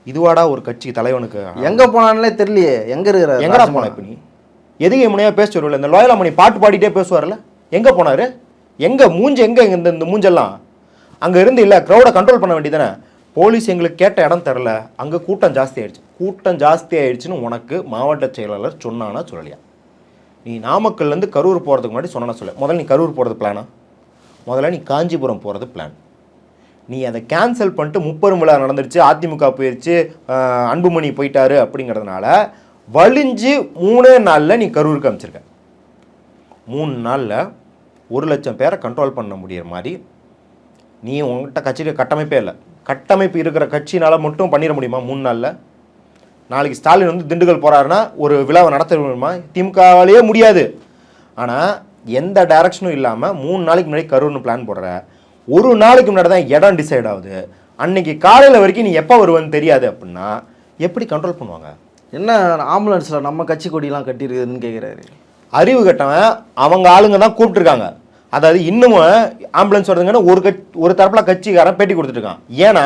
இதுவாடா ஒரு கட்சி தலைவனுக்கு? எங்கே போனான்லே தெரியலையே, எங்கே இருக்கிற எங்கடா போன? இப்போ நீ எதுக்கு முனையாக பேச வருவில்ல, இந்த லோயலாமணி பாட்டு பாடிட்டே பேசுவார்ல, எங்கே போனார்? எங்கே மூஞ்சி, எங்கே இந்த மூஞ்செல்லாம் அங்கே இருந்து இல்லை, க்ரௌடை கண்ட்ரோல் பண்ண வேண்டியதானே. போலீஸ் எங்களுக்கு கேட்ட இடம் தரல, அங்கே கூட்டம் ஜாஸ்தி ஆயிடுச்சு. கூட்டம் ஜாஸ்தி ஆயிடுச்சுன்னு உனக்கு மாவட்ட செயலாளர் சொன்னானா சொல்லலையா? நீ நாமக்கல்லேருந்து கரூர் போகிறதுக்கு முன்னாடி சொன்னா சொல்ல, முதல்ல நீ கரூர் போகிறது பிளானா, முதல்ல நீ காஞ்சிபுரம் போகிறது பிளான். நீ அதை கேன்சல் பண்ணிட்டு முப்பெரும் விழா நடந்துருச்சு, அதிமுக போயிடுச்சு, அன்புமணி போயிட்டாரு அப்படிங்கிறதுனால வலிஞ்சு 3 நாளில் நீ கரூருக்கு அனுப்பிச்சிருக்க. 3 நாளில் 1,00,000 பேரை கண்ட்ரோல் பண்ண முடியிற மாதிரி நீ உங்கள்கிட்ட கட்சியில் கட்டமைப்பே இல்லை. கட்டமைப்பு இருக்கிற கட்சினால் மட்டும் பண்ணிட முடியுமா 3 நாளில்? நாளைக்கு ஸ்டாலின் வந்து திண்டுக்கல் போகிறாருன்னா ஒரு விழாவை நடத்த முடியுமா? திமுகவாலேயே முடியாது. ஆனால் எந்த டைரக்ஷனும் இல்லாமல் 3 நாளைக்கு முன்னாடி கரூர்னு பிளான் போடுற, ஒரு நாளைக்கு முன்னாடி தான் இடம் டிசைட் ஆகுது, அன்னைக்கு காலையில் வரைக்கும் நீ எப்போ வருவேன்னு தெரியாது அப்படின்னா எப்படி கண்ட்ரோல் பண்ணுவாங்க? என்ன ஆம்புலன்ஸில் நம்ம கட்சி கொடியெலாம் கட்டியிருக்குதுன்னு கேட்குறாரு. அறிவு கட்டவன் அவங்க ஆளுங்க தான் கூப்பிட்டுருக்காங்க. அதாவது இன்னமும் ஆம்புலன்ஸ் வருதுங்கன்னா ஒரு தரப்புல கட்சிக்காரன் பேட்டி கொடுத்துருக்கான். ஏன்னா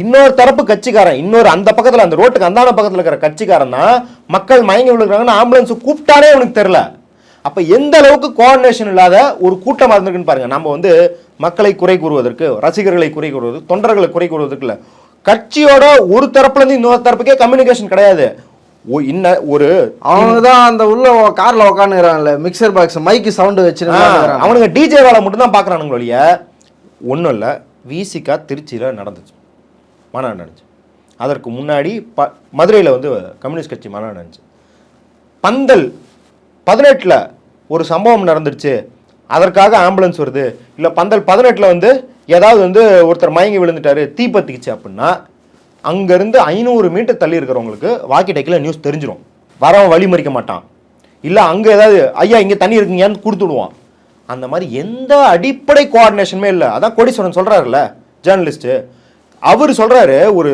இன்னொரு தரப்பு கட்சிக்காரன், இன்னொரு அந்த பக்கத்தில் அந்த ரோட்டுக்கு அந்தான பக்கத்தில் இருக்கிற கட்சிக்காரன் தான் மக்கள் மயங்கி விழுக்கிறாங்கன்னு ஆம்புலன்ஸ் கூப்பிட்டானே அவனுக்கு தெரில. அப்போ எந்த அளவுக்கு கோஆர்டினேஷன் இல்லாத ஒரு கூட்டமாக இருந்திருக்குன்னு பாருங்க. நம்ம வந்து மக்களை குறை கூறுவதற்கு, ரசிகர்களை குறை கூறுவதற்கு, தொண்டர்களை குறை கூறுவதற்கு இல்லை, கட்சியோட ஒரு தரப்புலேருந்து இன்னொரு தரப்புக்கே கம்யூனிகேஷன் கிடையாது. ஒரு அவங்க தான் அந்த உள்ள கார்ல உட்காந்துக்கிறாங்கல்ல, மிக்சர் பாக்ஸ் மைக்கு சவுண்டு வச்சு அவனுங்க டிஜே வேலை மட்டும் தான் பார்க்குறானுங்க ஒழிய ஒன்றும் இல்லை. விசிகா திருச்சியில் நடந்துச்சு, மாநாடு நடந்துச்சு. அதற்கு முன்னாடி மதுரையில் வந்து கம்யூனிஸ்ட் கட்சி மாநாடு நடந்துச்சு. பந்தல் 18 ஒரு சம்பவம் நடந்துருச்சு, அதற்காக ஆம்புலன்ஸ் வருது, இல்லை பந்தல் 18 வந்து ஏதாவது வந்து ஒருத்தர் மயங்கி விழுந்துட்டாரு, தீப்பத்திக்குச்சு அப்படின்னா அங்கேருந்து 500 மீட்டர் தள்ளி இருக்கிறவங்களுக்கு வாக்கி டேக்கில் நியூஸ் தெரிஞ்சிடும். வரவன் வழி மறிக்க மாட்டான், இல்லை அங்கே ஏதாவது ஐயா இங்கே தண்ணி இருக்குங்கன்னு கொடுத்துடுவான். அந்த மாதிரி எந்த அடிப்படை கோஆர்டினேஷனுமே இல்லை. அதான் கோடீஸ்வரன் சொல்கிறாருல்ல, ஜேர்னலிஸ்ட்டு, அவர் சொல்கிறாரு, ஒரு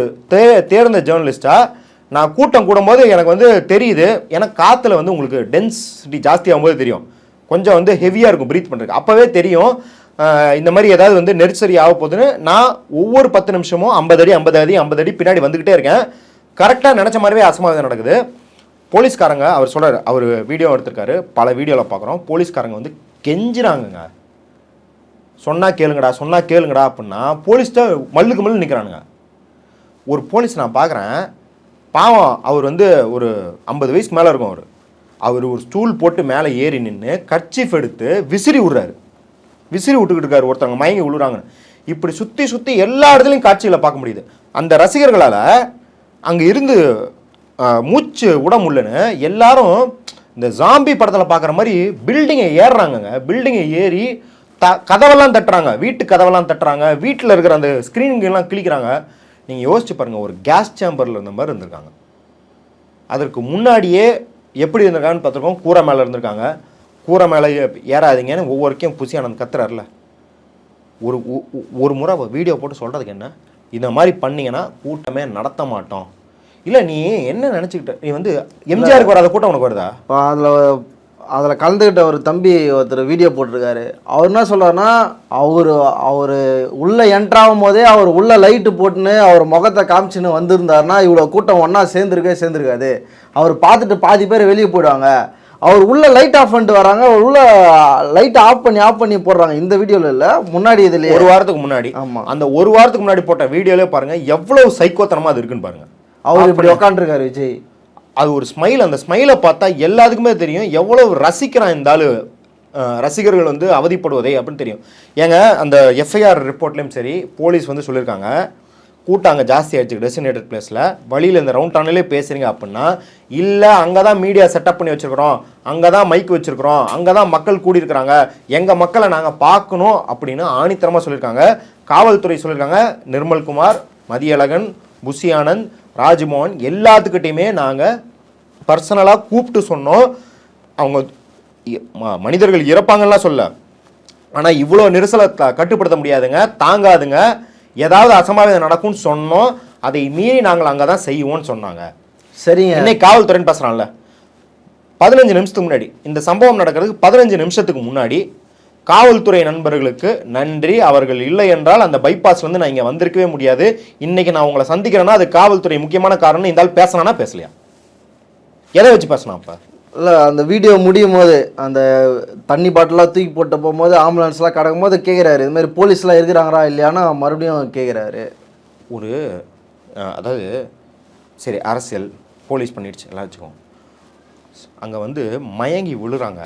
தேர்ந்த ஜேர்னலிஸ்ட்டாக நான் கூட்டம் கூடும்போது எனக்கு வந்து தெரியுது, எனக்கு காற்றுல வந்து உங்களுக்கு டென்சிட்டி ஜாஸ்தி ஆகும்போது தெரியும், கொஞ்சம் வந்து ஹெவியாக இருக்கும் ப்ரீத் பண்ணுறதுக்கு, அப்போவே தெரியும் இந்த மாதிரி ஏதாவது வந்து நெரிசரி ஆக போகுதுன்னு. நான் ஒவ்வொரு 10 நிமிஷமும் 50 அடி 50 அடி 50 அடி பின்னாடி வந்துக்கிட்டே இருக்கேன். கரெக்டாக நினச்ச மாதிரியே அசம்பாவிதம் நடக்குது. போலீஸ்காரங்க அவர் சொல்கிறார், அவர் வீடியோ எடுத்திருக்காரு, பல வீடியோவில் பார்க்குறோம், போலீஸ்காரங்க வந்து கெஞ்சுறாங்கங்க, சொன்னால் கேளுங்கடா அப்படின்னா போலீஸ்கிட்ட மல்லுக்கு மல்லு நிற்கிறானுங்க. ஒரு போலீஸ் நான் பார்க்குறேன், பாவம், அவர் வந்து ஒரு 50 வயசுக்கு மேலே இருக்கும், அவர் ஒரு ஸ்டூல் போட்டு மேலே ஏறி நின்று கர்ச்சீஃப் எடுத்து விசிறி விட்டுக்கிட்டு இருக்காரு, ஒருத்தவங்க மயங்கி விழுறாங்க. இப்படி சுற்றி எல்லா இடத்துலையும் காட்சிகளை பார்க்க முடியுது. அந்த ரசிகர்களால் அங்கே இருந்து மூச்சு விட முடியலன்னு எல்லாரும் இந்த ஜாம்பி படத்தில் பார்க்குற மாதிரி பில்டிங்கை ஏறுறாங்கங்க. பில்டிங்கை ஏறி கதவெல்லாம் தட்டுறாங்க, வீட்டு கதவெல்லாம் தட்டுறாங்க, வீட்டில் இருக்கிற அந்த ஸ்க்ரீன்கெல்லாம் கிழிக்கிறாங்க. நீங்கள் யோசிச்சு பாருங்கள், ஒரு கேஸ் சேம்பரில் இருந்த மாதிரி இருந்திருக்காங்க. அதற்கு முன்னாடியே எப்படி இருந்திருக்காங்கன்னு பார்த்துருக்கோம், கூரை மேலே இருந்திருக்காங்க. கூரை மேலே ஏறாதீங்கன்னு ஒவ்வொருக்கையும் புசி ஆனந்த் கத்துறாருல. ஒரு முறை வீடியோ போட்டு சொல்கிறதுக்கு என்ன, இந்த மாதிரி பண்ணிங்கன்னா கூட்டமே நடத்த மாட்டோம். இல்லை நீ என்ன நினச்சிக்கிட்ட, நீ வந்து எம்ஜிஆருக்கு வராத கூட்டம் உனக்கு வருதா? அதில் அதில் கலந்துக்கிட்ட ஒரு தம்பி ஒருத்தர் வீடியோ போட்டிருக்காரு. அவர் என்ன சொல்கிறாருன்னா, அவர் உள்ளே என்ட்ராகும் போதே அவர் உள்ளே லைட்டு போட்டுன்னு அவர் முகத்தை காமிச்சின்னு வந்திருந்தாருன்னா இவ்வளோ கூட்டம் ஒன்றா சேர்ந்துருக்காது. அவர் பார்த்துட்டு பாதி பேர் வெளியே போயிடுவாங்க. அவர் உள்ள லைட் ஆஃப் பண்ணிட்டு வராங்க, அவர் உள்ள லைட் ஆஃப் பண்ணி போடுறாங்க. இந்த வீடியோவில் இல்லை, முன்னாடி இதுலேயே ஒரு வாரத்துக்கு முன்னாடி. ஆமாம், அந்த ஒரு வாரத்துக்கு முன்னாடி போட்ட வீடியோலே பாருங்க எவ்வளவு சைக்கோத்தனமாக அது இருக்குன்னு பாருங்க. அவர் இப்படி உட்காந்துருக்காரு விஜய். அது ஒரு ஸ்மைல், அந்த ஸ்மைலை பார்த்தா எல்லாத்துக்குமே தெரியும் எவ்வளவு ரசிக்கிறான் இந்த ஆளு. ரசிகர்கள் வந்து அவதிப்படுவதே அப்படின்னு தெரியும். ஏங்க அந்த எஃப்ஐஆர் ரிப்போர்ட்லேயும் சரி போலீஸ் வந்து சொல்லியிருக்காங்க, கூட்டம் அங்கே ஜாஸ்தி ஆயிடுச்சு டெசினேட்டட் பிளேஸில், வழியில் இந்த ரவுண்ட் டவுன்லேயே பேசுகிறீங்க அப்படின்னா, இல்லை அங்கே தான் மீடியா செட்டப் பண்ணி வச்சுருக்கிறோம், அங்கே தான் மைக் வச்சுருக்கிறோம், அங்கே தான் மக்கள் கூடியிருக்கிறாங்க, எங்கள் மக்களை நாங்கள் பார்க்கணும் அப்படின்னு ஆணித்தரமாக சொல்லியிருக்காங்க. காவல்துறை சொல்லியிருக்காங்க. நிர்மல்குமார், மதியழகன், புஷி ஆனந்த், ராஜ்மோகன் எல்லாத்துக்கிட்டையுமே நாங்கள் பர்சனலாக கூப்பிட்டு சொன்னோம். அவங்க மனிதர்கள் இறப்பாங்கலாம் சொல்ல, ஆனால் இவ்வளோ நெரிசலை கட்டுப்படுத்த முடியாதுங்க, தாங்காதுங்க, ஏதாவது அசம்பாவிதம் நடக்கும்னு சொன்னோம், அதை மீறி நாங்கள் அங்கே தான் செய்வோம்னு சொன்னாங்க. சரிங்க, இன்னைக்கு காவல்துறைன்னு பேசுகிறான்ல, 15 நிமிஷத்துக்கு முன்னாடி இந்த சம்பவம் நடக்கிறதுக்கு 15 நிமிஷத்துக்கு முன்னாடி காவல்துறை நண்பர்களுக்கு நன்றி, அவர்கள் இல்லை என்றால் அந்த பைபாஸ் வந்து நான் இங்கே வந்திருக்கவே முடியாது, இன்னைக்கு நான் உங்களை சந்திக்கிறேன்னா அது காவல்துறை முக்கியமான காரணம். இந்த ஆள் பேசினானா பேசலையா? எதை வச்சு பேசினா? அப்போ இல்லை, அந்த வீடியோ முடியும் போது அந்த தண்ணி பாட்டிலாம் தூக்கி போட்டு போகும்போது ஆம்புலன்ஸ்லாம் கிடக்கும் போது கேட்குறாரு, இது மாதிரி போலீஸ்லாம் இருக்கிறாங்களா இல்லையானா மறுபடியும் கேட்குறாரு. ஒரு அதாவது சரி அரசியல் போலீஸ் பண்ணிடுச்சு எல்லாம் வச்சுக்கோங்க, அங்கே வந்து மயங்கி விழுறாங்க,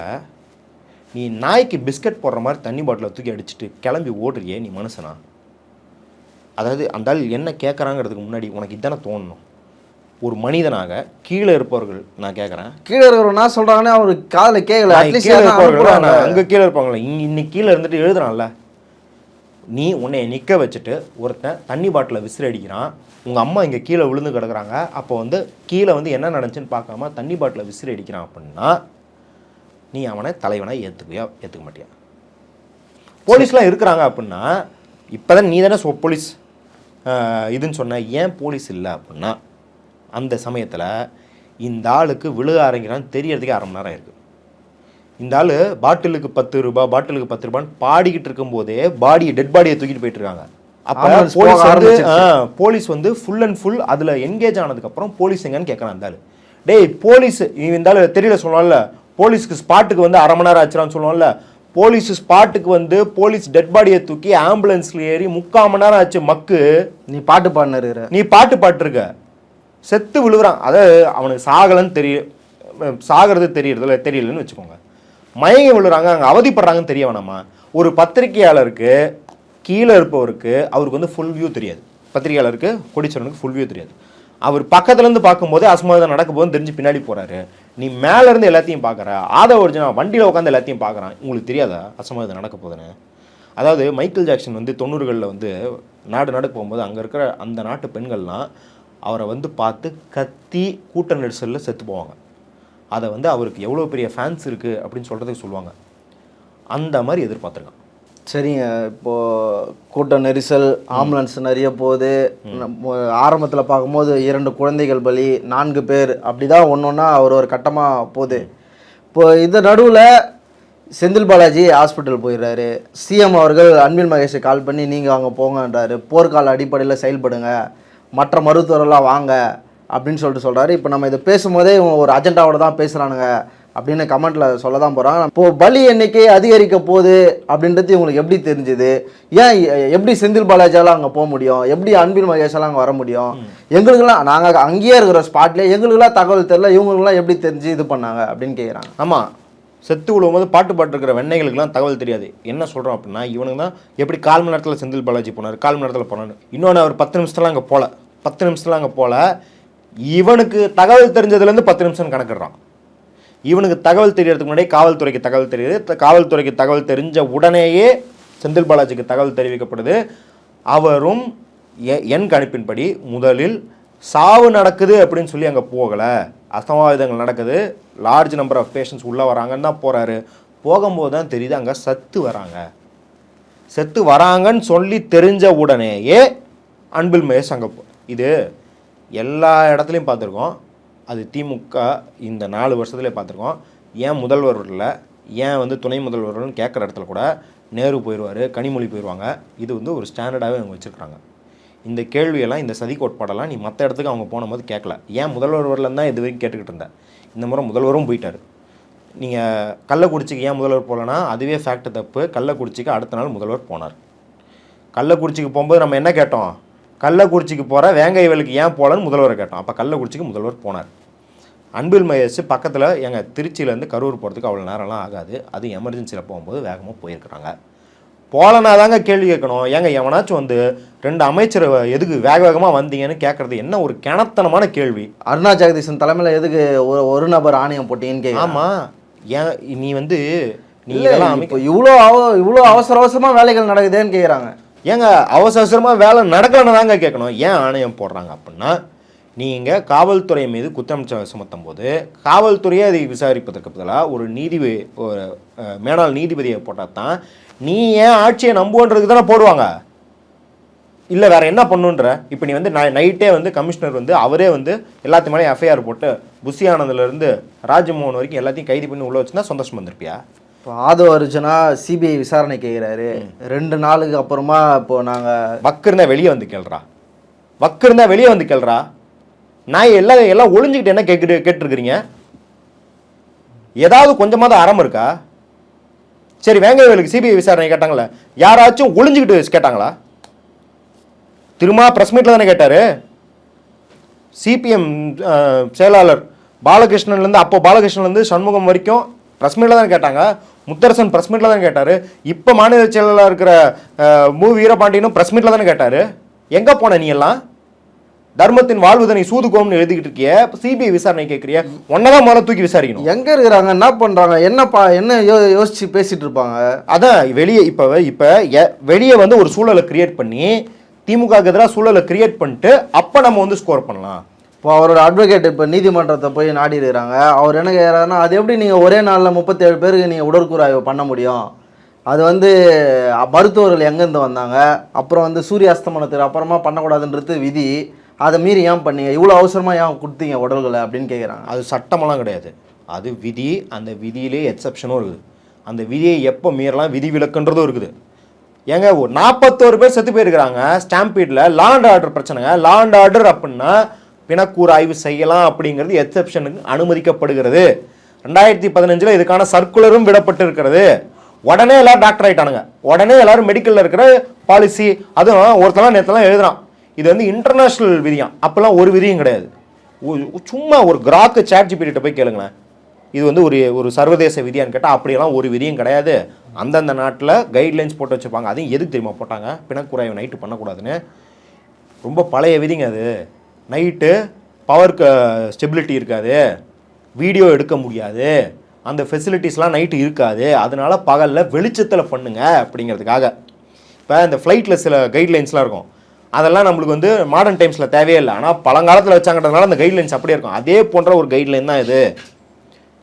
நீ நாய்க்கு பிஸ்கட் போடுற மாதிரி தண்ணி பாட்டிலை தூக்கி அடிச்சுட்டு கிளம்பி ஓடுறியே, நீ மனுஷனா? அதாவது அந்த ஆள் என்ன கேட்குறாங்கிறதுக்கு முன்னாடி உனக்கு இதானே தோணணும். ஒரு மனிதனாக கீழே இருப்பவர்கள், நான் கேட்குறேன், கீழே இருக்கிறவங்க என்ன சொல்கிறாங்கன்னு அவருக்கு காதில் கேட்கல. கீழே இருப்பவர்கள் அங்கே கீழே இருப்பாங்களே, இன்னைக்கு கீழே இருந்துட்டு எழுதுறான்ல, நீ உன்னை நிற்க வச்சுட்டு ஒருத்தன் தண்ணி பாட்டிலை விசிறி அடிக்கிறான், உங்கள் அம்மா இங்கே கீழே விழுந்து கிடக்குறாங்க, அப்போ வந்து கீழே வந்து என்ன நடந்துச்சுன்னு பார்க்காம தண்ணி பாட்டிலை விசிறி அடிக்கிறான் அப்படின்னா நீ அவனை தலைவனாக ஏற்றுக்க மாட்டியா? போலீஸ்லாம் இருக்கிறாங்க அப்படின்னா இப்போ தான் நீ தானே போலீஸ் இதுன்னு சொன்ன, ஏன் போலீஸ் இல்லை அப்படின்னா அந்த சமயத்தில் இந்த ஆளுக்கு விழுக ஆரம்பிக்கிறான்னு தெரியறதுக்கே 1/2 மணி நேரம் இருக்குது. இந்த ஆள் பாட்டிலுக்கு 10 ரூபாய், பாட்டிலுக்கு 10 ரூபான்னு பாடிக்கிட்டு இருக்கும்போதே டெட் பாடியை தூக்கிட்டு போயிட்டு இருக்காங்க. அப்போ போலீஸ் வந்து ஃபுல் அண்ட் ஃபுல் அதில் என்கேஜ் ஆனதுக்கப்புறம் போலீஸ் எங்கன்னு கேட்குறான் அந்த ஆள். டேய் போலீஸ் இந்த ஆள் தெரியல சொல்லுவான்ல, போலீஸ்க்கு ஸ்பாட்டுக்கு வந்து 1/2 மணி நேரம் ஆச்சுறான்னு சொல்லுவான்ல, போலீஸ் ஸ்பாட்டுக்கு வந்து போலீஸ் டெட் பாடியை தூக்கி ஆம்புலன்ஸில் ஏறி 3/4 மணி நேரம் ஆச்சு. மக்கு நீ பாட்டு பாடினு, நீ பாட்டுருக்க, செத்து விழுகிறான். அதாவது அவனுக்கு சாகலன்னு சாகிறது தெரியலன்னு வச்சுக்கோங்க, மயங்கி விழுறாங்க, அங்கே அவதிப்படுறாங்கன்னு தெரிய வேணாமா? ஒரு பத்திரிகையாளருக்கு கீழே இருப்பவருக்கு அவருக்கு வந்து ஃபுல் வியூ தெரியாது, பத்திரிகையாளருக்கு கொடிச்சவனுக்கு ஃபுல் வியூ தெரியாது. அவர் பக்கத்துலேருந்து பார்க்கும்போது அசம்பாவிதம் நடக்க போதுன்னு தெரிஞ்சு பின்னாடி போகிறாரு, நீ மேலேருந்து எல்லாத்தையும் பார்க்குற, ஒரிஜினா வண்டியில் உட்காந்து எல்லாத்தையும் பார்க்குறான், உங்களுக்கு தெரியாதா அசம்பாவிதம் நடக்க போதுன்னு? அதாவது மைக்கேல் ஜாக்சன் வந்து 90களில் வந்து நாடு போகும்போது அங்கே இருக்கிற அந்த நாட்டு பெண்கள்லாம் அவரை வந்து பார்த்து கத்தி கூட்ட நெரிசலில் செத்து போவாங்க. அதை வந்து அவருக்கு எவ்வளோ பெரிய ஃபேன்ஸ் இருக்குது அப்படின்னு சொல்கிறதுக்கு சொல்லுவாங்க. அந்த மாதிரி எதிர்பார்த்துருக்கான். சரிங்க, இப்போது கூட்ட நெரிசல், ஆம்புலன்ஸ் நிறைய போகுது, ஆரம்பத்தில் பார்க்கும்போது 2 குழந்தைகள் பலி, 4 பேர், அப்படி தான் ஒன்றா ஒரு கட்டமாக போகுது. இப்போது இந்த நடுவில் செந்தில் பாலாஜி ஹாஸ்பிட்டல் போயிடுறாரு, சிஎம் அவர்கள் அன்பில் மகேஷை கால் பண்ணி நீங்கள் அங்கே போங்கன்றாரு, போர்க்கால அடிப்படையில் செயல்படுங்க, மற்ற மருத்துவரெல்லாம் வாங்க அப்படின்னு சொல்கிறாரு. இப்போ நம்ம இதை பேசும்போதே இவங்க ஒரு அஜெண்டாவோட தான் பேசுகிறானுங்க அப்படின்னு கமெண்ட்டில் சொல்ல தான் போகிறாங்க. இப்போது பலி எண்ணிக்கை அதிகரிக்க போகுது அப்படின்றது இவங்களுக்கு எப்படி தெரிஞ்சுது? ஏன் எப்படி செந்தில் பாலாஜியால் அங்கே போக முடியும்? எப்படி அன்பில் மகேஷால் அங்கே வர முடியும்? எங்களுக்கெல்லாம் நாங்கள் அங்கேயே இருக்கிற ஸ்பாட்லேயே எங்களுக்கெல்லாம் தகவல் தெரியல, இவங்களுக்குலாம் எப்படி தெரிஞ்சு இது பண்ணாங்க அப்படின்னு கேட்குறாங்க. ஆமாம், செத்து விழும்போது பாட்டுருக்கிற வெண்ணைகளுக்குலாம் தகவல் தெரியாது. என்ன சொல்கிறோம் அப்படின்னா, இவனுக்கு தான் எப்படி 1/4 மணி நேரத்தில் செந்தில் பாலாஜி போனார், 1/4 மணி நேரத்தில் போனார், இன்னொன்று அவர் 10 நிமிஷத்தில் அங்கே போல, இவனுக்கு தகவல் தெரிஞ்சதுலேருந்து 10 நிமிஷம் கணக்கிடுறான். இவனுக்கு தகவல் தெரியறதுக்கு முன்னாடி காவல்துறைக்கு தகவல் தெரியுது, காவல்துறைக்கு தகவல் தெரிஞ்ச உடனேயே செந்தில் பாலாஜிக்கு தகவல் தெரிவிக்கப்படுது. அவரும் என் கணிப்பின்படி முதலில் சாவு நடக்குது அப்படின்னு சொல்லி அங்கே போகலை, அசம்பாவிதங்கள் நடக்குது, லார்ஜ் நம்பர் ஆஃப் பேஷண்ட்ஸ் உள்ளே வராங்கன்னு தான் போகிறாரு. போகும்போது தான் தெரியுது அங்கே செத்து வராங்கன்னு சொல்லி தெரிஞ்ச உடனேயே அன்பில் மகேஷ் அங்கே இது எல்லா இடத்துலையும் பார்த்துருக்கோம். அது திமுக இந்த 4 வருஷத்துலேயே பார்த்துருக்கோம். ஏன் முதல்வர் வரல, ஏன் வந்து துணை முதல்வர்னு கேட்குற இடத்துல கூட நேரு போயிடுவார், கனிமொழி போயிடுவாங்க. இது வந்து ஒரு ஸ்டாண்டர்டாகவே அவங்க வச்சுருக்காங்க. இந்த கேள்வியெல்லாம், இந்த சதி கோட்பாடெல்லாம் நீ மற்ற இடத்துக்கு அவங்க போகும்போது கேட்கல. ஏன் முதல்வர் வரலன்னு தான் இது வரைக்கும் கேட்டுக்கிட்டு இருந்தேன். இந்த முறை முதல்வரும் போயிட்டார். நீங்கள் கள்ளக்குறிச்சிக்கு ஏன் முதல்வர் போகலன்னா அதுவே ஃபேக்ட் தப்பு. கள்ளக்குறிச்சிக்கு அடுத்த நாள் முதல்வர் போனார். கள்ளக்குறிச்சிக்கு போகும்போது நம்ம என்ன கேட்டோம்? கள்ளக்குறிச்சிக்கு போகிற வேங்கை வயலுக்கு ஏன் போகலன்னு முதல்வரை கேட்டோம். அப்போ கள்ளக்குறிச்சிக்கு முதல்வர் போனார். அன்பில் மகேஷ் பக்கத்தில் எங்கள் திருச்சியிலேருந்து கரூர் போகிறதுக்கு அவ்வளோ நேரம்லாம் ஆகாது. அது எமர்ஜென்சியில் போகும்போது வேகமாக போயிருக்கிறாங்க. போகலன்னா தாங்க கேள்வி கேட்கணும். ஏங்க எவனாச்சும் வந்து 2 அமைச்சர் எதுக்கு வேக வேகமாக வந்தீங்கன்னு கேட்குறது என்ன ஒரு கிணத்தனமான கேள்வி. அருணா ஜெகதீசன் தலைமையில் எதுக்கு ஒரு நபர் ஆணையம் போட்டீங்கன்னு கேட்க. ஆமாம், ஏன் நீ வந்து நீ இல்லை, இதெல்லாம் இப்போ இவ்வளோ அவசரமாக வேலைகள் நடக்குதுன்னு கேட்குறாங்க. ஏங்க அவசரமாக வேலை நடக்கலன்னு தாங்க கேட்கணும். ஏன் ஆணையம் போடுறாங்க அப்படின்னா, நீங்கள் காவல்துறை மீது குற்றம் சுமத்தும் போது காவல்துறையை அதை விசாரிப்பதற்கு பதிலாக ஒரு மேலாள் நீதிபதியை போட்டால் தான் நீ ஏன் ஆட்சியை நம்புன்றதுக்கு தானே போடுவாங்க. இல்லை வேறு என்ன பண்ணுன்ற. இப்போ நீ வந்து நைட்டே வந்து கமிஷனர் வந்து அவரே வந்து எல்லாத்து மேலேயும் எஃப்ஐஆர் போட்டு புஷி ஆனந்த்லேருந்து ராஜ்மோகன் வரைக்கும் எல்லாத்தையும் கைது பண்ணி உள்ளே வச்சுன்னா சந்தோஷம் வந்திருப்பியா? இப்போ ஆதவ அர்ஜுனா சிபிஐ விசாரணை கேட்குறாரு. 2 நாளுக்கு அப்புறமா இப்போது நாங்கள் வக்கு இருந்தால் வெளியே வந்து கேள்றா. நான் எல்லாம் ஒளிஞ்சுக்கிட்டு என்ன கேட்டுருக்குறீங்க? ஏதாவது கொஞ்சமாவது அறம் இருக்கா? சரி, வேங்கை வயலுக்கு சிபிஐ விசாரணை கேட்டாங்களே, யாராச்சும் ஒளிஞ்சுக்கிட்டு கேட்டாங்களா? திரும்ப ப்ரெஸ் மீட்டில் தானே கேட்டார். சிபிஎம் செயலாளர் பாலகிருஷ்ணன்லேருந்து, அப்போ பாலகிருஷ்ணன்லேருந்து சண்முகம் வரைக்கும் ப்ரெஸ் மீட்டில் தானே கேட்டாங்க. முத்தரசன் ப்ரெஸ் மீட்டில் தானே கேட்டார். இப்போ மாநில செயலாளர் இருக்கிற வீரபாண்டியனும் ப்ரெஸ் மீட்டில் தானே கேட்டார். எங்கே போன நீ எல்லாம்? தர்மத்தின் வாழ்வுதனை சூதுகோம்னு எழுதிக்கிட்டு இருக்கிய, சிபிஐ விசாரணை கேட்குறிய, ஒன்னதான் முதல்ல தூக்கி விசாரிக்கணும். எங்கே இருக்கிறாங்க, என்ன பண்ணுறாங்க, என்ன யோசிச்சு பேசிகிட்டு இருப்பாங்க. அதான் வெளியே இப்போ வெளியே வந்து ஒரு சூழலை கிரியேட் பண்ணி திமுகவுக்கு எதிராக சூழலை கிரியேட் பண்ணிட்டு அப்போ நம்ம வந்து ஸ்கோர் பண்ணலாம். இப்போ அவரோட அட்வொகேட் இப்போ நீதிமன்றத்தை போய் நாடி இருக்கிறாங்க. அவர் என்ன கேட்குறாருன்னா, அது எப்படி நீங்கள் ஒரே நாளில் 37 பேருக்கு நீங்கள் உடற்கூறாய்வு பண்ண முடியும்? அது வந்து மருத்துவர்கள் எங்கேருந்து வந்தாங்க, அப்புறம் வந்து சூரிய அஸ்தமனத்துக்கு அப்புறமா பண்ணக்கூடாதுன்றது விதி, அதை மீறி ஏன் பண்ணீங்க, இவ்வளோ அவசரமாக ஏன் கொடுத்தீங்க உடல்களை அப்படின்னு கேட்குறாங்க. அது சட்டமெல்லாம் கிடையாது, அது விதி. அந்த விதியிலே எக்ஸப்ஷனும் இருக்குது. அந்த விதியை எப்போ மீறலாம், விதி விலக்குன்றதும் இருக்குது. ஏங்க 41 பேர் செத்து போயிருக்கிறாங்க ஸ்டாம்பீடில். லா அண்ட் ஆர்டர் பிரச்சனைங்க. லா அண்ட் ஆர்டர் அப்படின்னா பிணக்கூறு ஆய்வு செய்யலாம் அப்படிங்கிறது எக்ஸப்ஷனுக்கு அனுமதிக்கப்படுகிறது. 2015 இதுக்கான சர்க்குலரும் விடப்பட்டு இருக்கிறது. உடனே எல்லாரும் டாக்டர் ஆகிட்டானுங்க. உடனே எல்லாரும் மெடிக்கலில் இருக்கிற பாலிசி, அதுவும் ஒருத்தலாம் நேரத்தெல்லாம் எழுதுறான். இது வந்து இன்டர்நேஷ்னல் விதியாம். அப்போல்லாம் ஒரு விதியும் கிடையாது. சும்மா ஒரு கிராக்கு ChatGPT போய் கேளுங்களேன், இது வந்து ஒரு சர்வதேச விதியான்னு கேட்டால் அப்படியெல்லாம் ஒரு விதியும் கிடையாது. அந்தந்த நாட்டில் கைட்லைன்ஸ் போட்டு வச்சுருப்பாங்க. அதையும் எதுக்கு தெரியுமா போட்டாங்க? பிணக்கூறாய்வு நைட்டு பண்ணக்கூடாதுன்னு. ரொம்ப பழைய விதிங்க அது. நைட்டு பவருக்கு ஸ்டெபிலிட்டி இருக்காது, வீடியோ எடுக்க முடியாது, அந்த ஃபெசிலிட்டிஸ்லாம் நைட்டு இருக்காது, அதனால பகலில் வெளிச்சத்தில் பண்ணுங்க அப்படிங்கிறதுக்காக. இப்போ இந்த ஃப்ளைட்டில் சில கைட்லைன்ஸ்லாம் இருக்கும், அதெல்லாம் நம்மளுக்கு வந்து மாடர்ன் டைம்ஸில் தேவையே இல்லை. ஆனால் பழங்காலத்தில் வச்சாங்கன்றதுனால அந்த கைட்லைன்ஸ் அப்படியே இருக்கும். அதே போன்ற ஒரு கைட்லைன் தான் இது.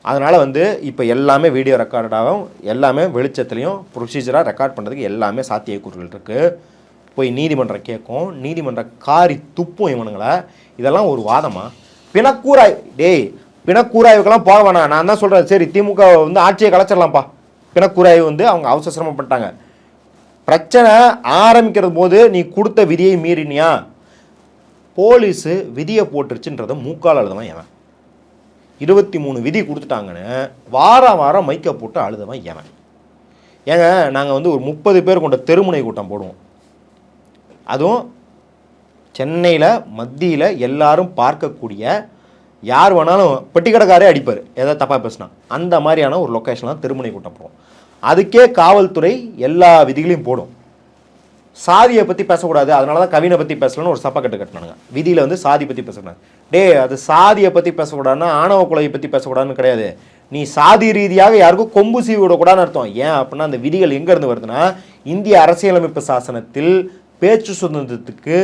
அதனால் வந்து இப்போ எல்லாமே வீடியோ ரெக்கார்டாகவும் எல்லாமே வெளிச்சத்துலேயும் ப்ரொசீஜராக ரெக்கார்ட் பண்ணுறதுக்கு எல்லாமே சாத்தியக்கூறுகள் இருக்குது. போய் நீதிமன்றம் கேட்கும், நீதிமன்றம் காரி துப்பும் இவனுங்களை. இதெல்லாம் ஒரு வாதமா? பிணக்கூறாய்வுக்கெல்லாம் போக வேணாம். நான் தான் சொல்கிறேன், சரி திமுக வந்து ஆட்சியை கலைச்சிடலாம்ப்பா. பிணக்கூறாய்வு வந்து அவங்க அவசரமாக பண்ணிட்டாங்க. பிரச்சனை ஆரம்பிக்கிறது போது நீ கொடுத்த விதியை மீறினியா? போலீஸு விதியை போட்டுருச்சுன்றதை மூக்கால் அழுதவன் எவன்? 23 விதி கொடுத்துட்டாங்கன்னு வாரம் மைக்கை போட்டு அழுதவன் எவன்? ஏங்க நாங்கள் வந்து ஒரு 30 பேர் கொண்ட தெருமுனை கூட்டம் போடுவோம். அதுவும் சென்னையில் மத்தியில் எல்லாரும் பார்க்கக்கூடிய, யார் வேணாலும் பெட்டிக்கடைக்காரே அடிப்பார் ஏதாவது தப்பாக பேசினா, அந்த மாதிரியான ஒரு லொக்கேஷன்லாம் தெருமுனை கூட்டம் போடுவோம். அதுக்கே காவல்துறை எல்லா விதிகளையும் போடும். சாதியை பற்றி பேசக்கூடாது, அதனால தான் கவினை பற்றி பேசலன்னு ஒரு சப்பக்கட்டு கட்டினாங்க. விதியில் வந்து சாதி பற்றி பேசக்கூடாது. அது சாதியை பற்றி பேசக்கூடாதுன்னா ஆணவ கொலையை பற்றி பேசக்கூடாதுன்னு கிடையாது. நீ சாதி ரீதியாக யாருக்கும் கொம்பு சீவி விடக்கூடாதுன்னு அர்த்தம். ஏன் அப்படின்னா அந்த விதிகள் எங்கேருந்து வருதுன்னா, இந்திய அரசியலமைப்பு சாசனத்தில் பேச்சு சுதந்திரத்துக்கு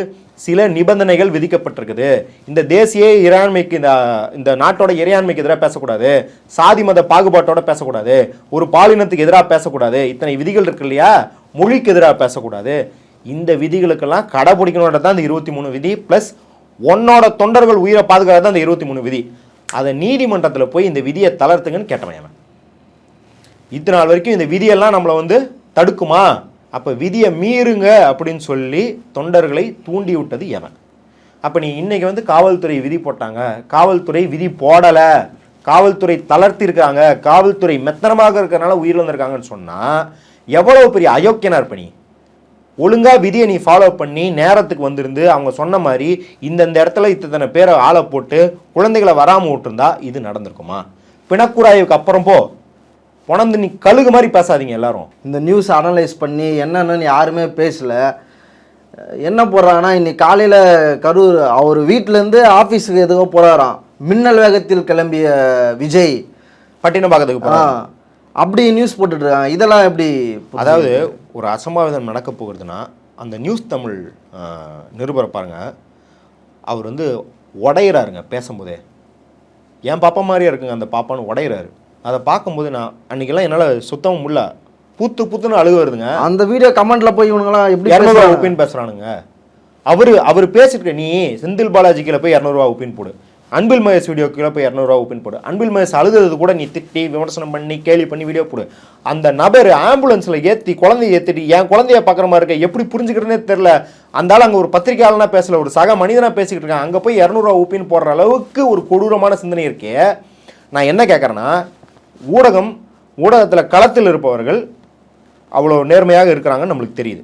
சில நிபந்தனைகள் விதிக்கப்பட்டிருக்குது. இந்த தேசிய இறையாண்மைக்கு, இந்த நாட்டோட இறையாண்மைக்கு எதிராக பேசக்கூடாது, சாதி மத பாகுபாட்டோட பேசக்கூடாது, ஒரு பாலினத்துக்கு எதிராக பேசக்கூடாது, இத்தனை விதிகள் இருக்கு இல்லையா, மொழிக்கு எதிராக பேசக்கூடாது. இந்த விதிகளுக்கெல்லாம் கடைபிடிக்கணுன்றது தான் இந்த 23 விதி. ப்ளஸ் உன்னோட தொண்டர்கள் உயிரை பாதுகாக்கிறது தான் இந்த 23 விதி. அதை நீதிமன்றத்தில் போய் இந்த விதியை தளர்த்துங்கன்னு கேட்டவன் அவன். இத்தனை நாள் வரைக்கும் இந்த விதியெல்லாம் நம்மளை வந்து தடுக்குமா, அப்போ விதியை மீறுங்க அப்படின்னு சொல்லி தொண்டர்களை தூண்டி விட்டது எவன்? அப்போ நீ இன்னைக்கு வந்து காவல்துறை விதி போட்டாங்க, காவல்துறை விதி போடலை, காவல்துறை தளர்த்திருக்காங்க, காவல்துறை மெத்தனமாக இருக்கிறனால உயிரிழந்திருக்காங்கன்னு சொன்னால் எவ்வளோ பெரிய அயோக்கியனா இருப்ப நீ? ஒழுங்காக விதியை நீ ஃபாலோ பண்ணி நேரத்துக்கு வந்திருந்து அவங்க சொன்ன மாதிரி இந்தந்த இடத்துல இத்தனை பேரை ஆளை போட்டு குழந்தைகளை வராமல் விட்டுருந்தா இது நடந்திருக்குமா? பிணக்கூறாய்வுக்கு அப்புறம் போனந்து நீ கழுகு மாதிரி பேசாதீங்க எல்லாரும். இந்த நியூஸ் அனலைஸ் பண்ணி என்னென்னு யாருமே பேசலை. என்ன போடுறாங்கன்னா, இன்னைக்கு காலையில் கரூர் அவர் வீட்டிலேருந்து ஆஃபீஸுக்கு எதுவும் போகிறாராம். மின்னல் வேகத்தில் கிளம்பிய விஜய் பட்டினப்பாக்கத்துக்கு போகிறான் அப்படி நியூஸ் போட்டுட்ருக்காங்க. இதெல்லாம் எப்படி? அதாவது ஒரு அசம்பாவிதம் நடக்க போகிறதுனா அந்த நியூஸ் தமிழ் நிருபரை பாருங்க, அவர் வந்து உடையிறாருங்க பேசும்போதே. என் பாப்பா மாதிரியே இருக்குங்க அந்த பாப்பான்னு உடையிறாரு. அதை பார்க்கும்போது நான் அன்றைக்கெல்லாம் என்னால் சுத்தமாக முடியல, புத்துன்னு அழுக வருதுங்க. அந்த வீடியோ கமெண்ட்ல போய் இவனுங்களாம் எப்படி 200 உப்பின் பேசுகிறானுங்க. அவர் பேசிட்டு நீ செந்தில் பாலாஜிக்கில் போய் 200 உப்பின் போடு, அன்பில் மகேஷ் வீடியோ கீழே போய் 200 உப்பின் போடு. அன்பில் மகேஷ் அழுகிறது கூட நீ திட்டி விமர்சனம் பண்ணி கேலி பண்ணி வீடியோ போடு. அந்த நபர் ஆம்புலன்ஸில் ஏற்றி குழந்தைய ஏற்றிட்டு என் குழந்தைய பார்க்குற மாதிரி இருக்க, எப்படி புரிஞ்சுக்கிறதுனே தெரில. அந்த ஆள் அங்கே ஒரு பத்திரிகையாளனா பேசல, ஒரு சக மனிதனாக பேசிக்கிட்டு இருக்கான். அங்கே போய் 200 உப்பின் போடுற அளவுக்கு ஒரு கொடூரமான சிந்தனை இருக்கே. நான் என்ன கேட்குறேன்னா, ஊடகத்தில் களத்தில் இருப்பவர்கள் அவ்வளோ நேர்மையாக இருக்கிறாங்கன்னு நம்மளுக்கு தெரியுது,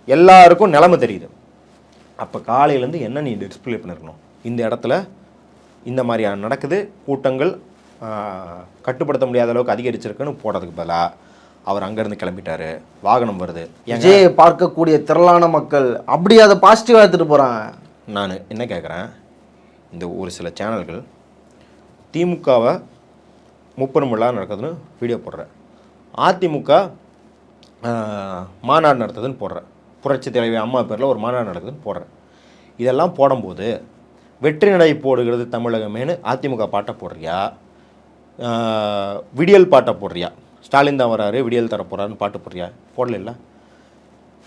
எல்லாருக்கும் நிலைமை தெரியுது. அப்போ காலையிலேருந்து என்ன நீ டிஸ்பிளே பண்ணிருக்கணும்? இந்த இடத்துல இந்த மாதிரியான நடக்குது, கூட்டங்கள் கட்டுப்படுத்த முடியாத அளவுக்கு அதிகரிச்சிருக்குன்னு போடுறதுக்கு பதிலாக அவர் அங்கேருந்து கிளம்பிட்டாரு, வாகனம் வருது, விஜயை பார்க்கக்கூடிய திரளான மக்கள் அப்படி அதை பாசிட்டிவாக எடுத்துகிட்டு போகிறாங்க. நான் என்ன கேட்குறேன், இந்த ஒரு சில சேனல்கள் திமுகவை முப்பெரும் விழா நடக்குதுன்னு வீடியோ போடுறேன், அதிமுக மாநாடு நடத்துதுன்னு போடுறேன், புரட்சி தலைவி அம்மா பேரில் ஒரு மாநாடு நடக்குதுன்னு போடுறேன். இதெல்லாம் போடும்போது வெற்றி நடை போடுகிறது தமிழகமேனு அதிமுக பாட்டை போடுறியா, விடியல் பாட்டை போடுறியா, ஸ்டாலின் தான் வராரு விடியல் தர போகிறாருன்னு பாட்டு போடுறியா? போடல.